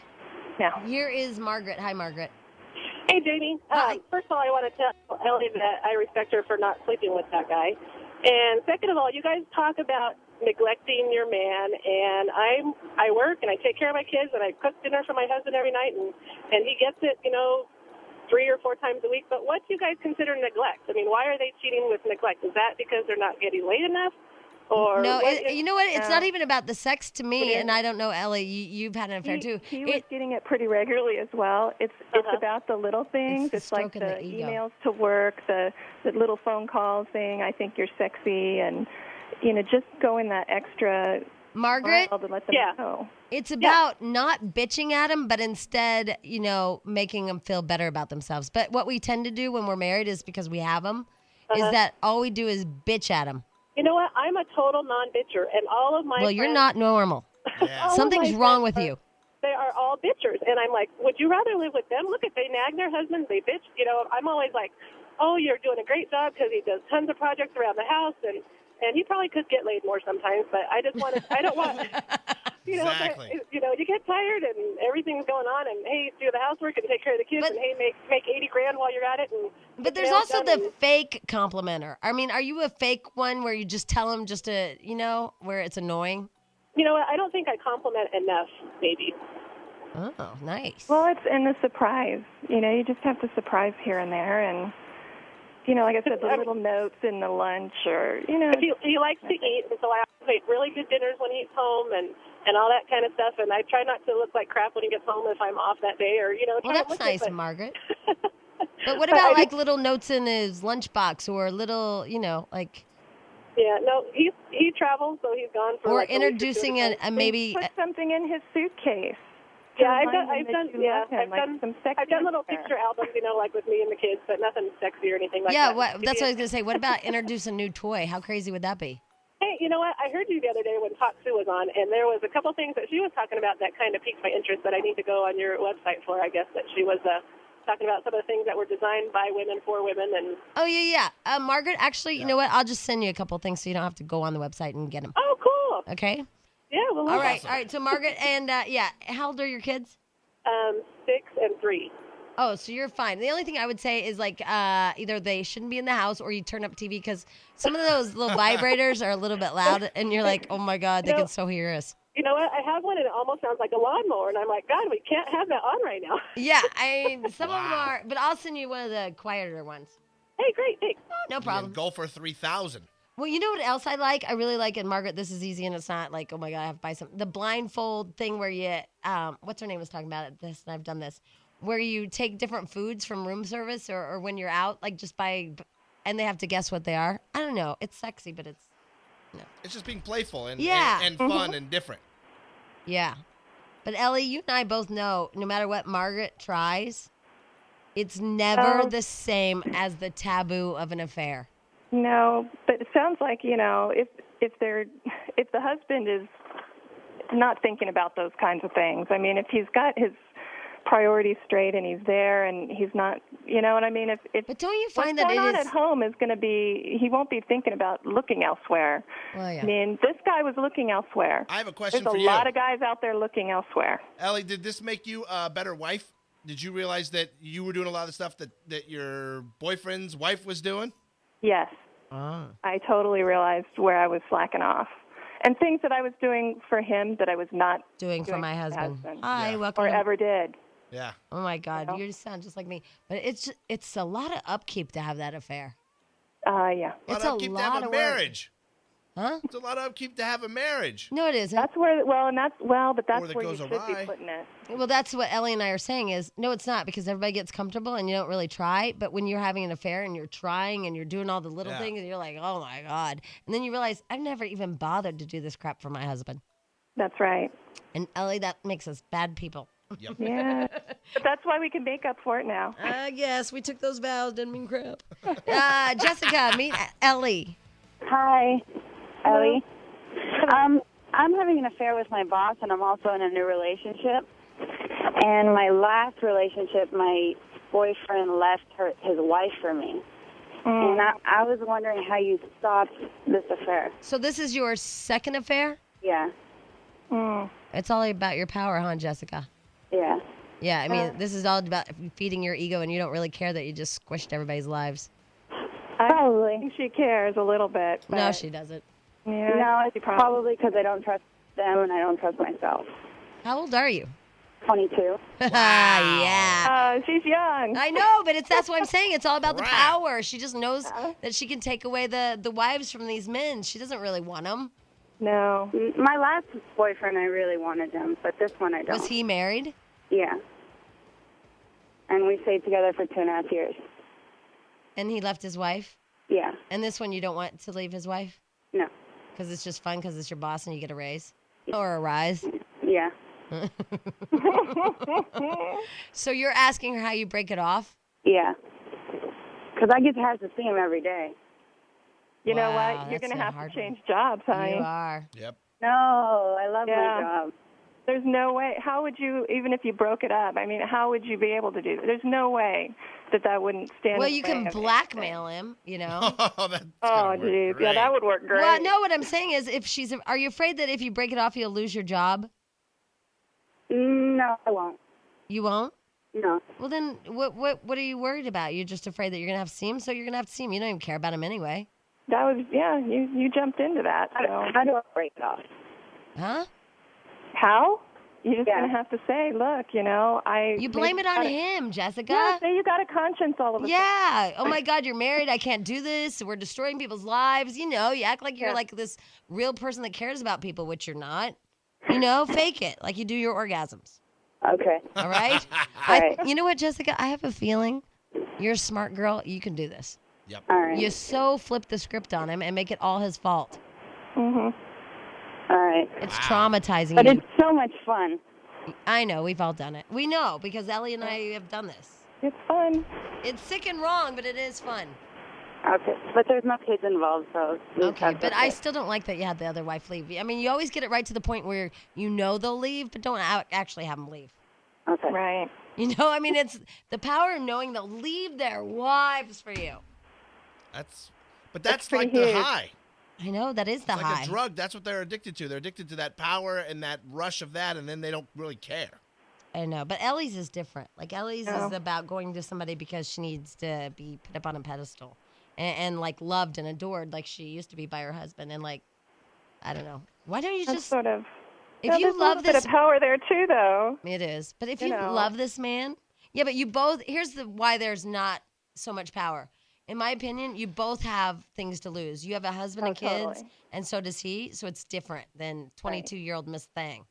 Yeah. Here is Margaret. Hi, Margaret. Hey, Jamie. First of all, I want to tell Ellie that I respect her for not sleeping with that guy. And second of all, you guys talk about neglecting your man, and I work and I take care of my kids and I cook dinner for my husband every night, and he gets it, 3 or 4 times a week. But what do you guys consider neglect? I mean, why are they cheating with neglect? Is that because they're not getting laid enough? Or no, you know what? It's not even about the sex to me, and I don't know, Ellie, you've had an affair too. He was getting it pretty regularly as well. It's about the little things. It's like the emails to work, the little phone calls saying, I think you're sexy, and, just going that extra Margaret, mile to let them know. It's about not bitching at them, but instead, making them feel better about themselves. But what we tend to do when we're married is because we have them, is that all we do is bitch at them. You know what? I'm a total non-bitcher, and all of my Well, you're not normal. Something's wrong with you. They are all bitchers, and I'm like, would you rather live with them? Look, they nag their husbands, they bitch. I'm always like, oh, you're doing a great job because he does tons of projects around the house, and he probably could get laid more sometimes, but I don't want, Exactly. You get tired and everything's going on, and hey, do the housework and take care of the kids, and hey, make $80,000 while you're at it. But there's also the fake complimenter. I mean, are you a fake one where you just tell them just to, where it's annoying? You know what? I don't think I compliment enough, maybe. Oh, nice. Well, it's in the surprise. You just have to surprise here and there, and like I said, the little notes in the lunch, or He likes to eat, and so I make really good dinners when he's home, and all that kind of stuff. And I try not to look like crap when he gets home if I'm off that day, or Well, that's nice, Margaret. But what about like little notes in his lunchbox, or little, like? Yeah, no, he travels, so he's gone for. Or like introducing a maybe. Put something in his suitcase. Yeah, I've done little picture albums, like with me and the kids, but nothing sexy or anything like that. Yeah, that's what I was gonna say. What about introduce a new toy? How crazy would that be? Hey, you know what? I heard you the other day when Talk Sue was on, and there was a couple things that she was talking about that kind of piqued my interest that I need to go on your website for. I guess that she was talking about some of the things that were designed by women for women. And oh yeah. Margaret, actually, you know what? I'll just send you a couple things so you don't have to go on the website and get them. Oh, cool. Okay. Yeah. Well. All right. So Margaret, and how old are your kids? 6 and 3. Oh, so you're fine. The only thing I would say is like either they shouldn't be in the house or you turn up TV, because some of those little vibrators are a little bit loud, and you're like, oh my God, they can so hear us. You know what? I have one, and it almost sounds like a lawnmower, and I'm like, God, we can't have that on right now. Yeah, some of them are, but I'll send you one of the quieter ones. Hey, great, thanks. Oh, no problem. Go for 3,000. Well, you know what else I like? I really like, and Margaret, this is easy, and it's not like, oh my God, I have to buy something. The blindfold thing where you, what's her name was talking about this, and I've done this, where you take different foods from room service or when you're out, like just buy, and they have to guess what they are. I don't know. It's sexy, but it's, no. It's just being playful and and fun and different. Yeah. But Ellie, you and I both know, no matter what Margaret tries, it's never the same as the taboo of an affair. No, but it sounds like, if the husband is not thinking about those kinds of things. I mean, if he's got his priorities straight and he's there and he's not, you know what I mean? But don't you find what's that going on it is at home is going to be, he won't be thinking about looking elsewhere. Well, yeah. I mean, this guy was looking elsewhere. I have a question There's for a you. lot of guys out there looking elsewhere. Ellie, did this make you a better wife? Did you realize that you were doing a lot of the stuff that your boyfriend's wife was doing? Yes. I totally realized where I was slacking off. And things that I was doing for him that I was not doing for my husband. Hi, welcome. Or ever did. Yeah. Oh my God, you sound just like me. But it's a lot of upkeep to have that affair. Yeah. It's a lot of marriage. Huh? It's a lot of upkeep to have a marriage. No, it isn't. That's where, but that's Or that where you goes should awry. be putting it. Well, that's what Ellie and I are saying is, no, it's not, because everybody gets comfortable and you don't really try. But when you're having an affair and you're trying and you're doing all the little things and you're like, oh my God. And then you realize, I've never even bothered to do this crap for my husband. That's right. And Ellie, that makes us bad people. Yep. Yeah. But that's why we can make up for it now. I guess we took those vows, didn't mean crap. Jessica, meet Ellie. Hi, Ellie. I'm having an affair with my boss, and I'm also in a new relationship. And my last relationship, my boyfriend left his wife for me. And I was wondering how you stopped this affair. So this is your second affair? Yeah. It's all about your power, huh, Jessica? Yeah. Yeah, I mean, this is all about feeding your ego, and you don't really care that you just squished everybody's lives. I think she cares a little bit. No, but- she doesn't. Yeah, No, it's probably because I don't trust them and I don't trust myself. How old are you? 22. Yeah. She's young. I know, but that's what I'm saying. It's all about the power. She just knows that she can take away the wives from these men. She doesn't really want them. No. My last boyfriend, I really wanted him, but this one I don't. Was he married? Yeah. And we stayed together for 2.5 years. And he left his wife? Yeah. And this one you don't want to leave his wife? No. Because it's just fun because it's your boss and you get a raise? Or a rise? Yeah. So you're asking her how you break it off? Yeah. Because I get to have to see him every day. You know Wow, what? You're that's going to a have hard to change jobs, honey. You are. Yep. No, I love my job. There's no way. How would you, even if you broke it up, I mean, how would you be able to do that? There's no way that wouldn't stand Well, in the you way can of blackmail him, you know? Oh, geez. Yeah, that would work great. Well, no, what I'm saying is are you afraid that if you break it off, you'll lose your job? No, I won't. You won't? No. Well, then what are you worried about? You're just afraid that you're going to have to see him, so you're going to have to see him. You don't even care about him anyway. That was, yeah, you jumped into that. So. How do I break it off? Huh? How? You're just going to have to say, look, you know, You blame it on him, Jessica. Yeah, say you got a conscience all of a sudden. Yeah. Oh, my God, you're married. I can't do this. We're destroying people's lives. You know, you act like you're like this real person that cares about people, which you're not. You know, fake it like you do your orgasms. Okay. All right? All right. You know what, Jessica? I have a feeling you're a smart girl. You can do this. Yep. All right. You so flip the script on him and make it all his fault. Mm-hmm. All right. It's traumatizing But you. it's so much fun. I know. We've all done it. We know because Ellie and I have done this. It's fun. It's sick and wrong, but it is fun. Okay. But there's no kids involved, so. Okay, but I still don't like that you had the other wife leave. I mean, you always get it right to the point where you know they'll leave, but don't actually have them leave. Okay. Right. You know, I mean, it's the power of knowing they'll leave their wives for you. That's pretty like the huge. high. I know, that is the It's high. like a drug. That's what they're addicted to. They're addicted to that power and that rush of that, and then they don't really care. I know, but Ellie's is different. Like, Ellie's Oh. is about going to somebody because she needs to be put up on a pedestal and like, loved and adored like she used to be by her husband. And, like, I don't know. Why don't you That's just... sort of... If yeah, you there's love a little bit this... of power there, too, though. It is. But if You you know. love this man... Yeah, but you both... Here's why there's not so much power. In my opinion, you both have things to lose. You have a husband and kids, totally. and so does he. So it's different than 22-year-old Miss Thang.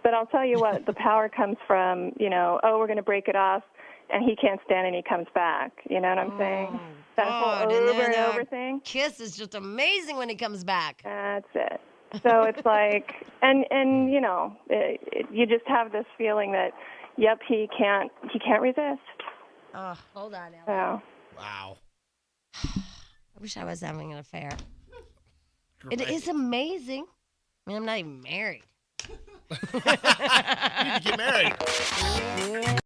But I'll tell you what, the power comes from, you know, oh, we're going to break it off, and he can't stand it and he comes back. You know what I'm saying? That whole God, over then and that over thing. Kiss is just amazing when he comes back. That's it. So it's like, and you know, you just have this feeling that, yep, he can't resist. Oh, hold on, Ellie. So. Wow. I wish I was having an affair. It is amazing. I mean, I'm not even married. You need to get married.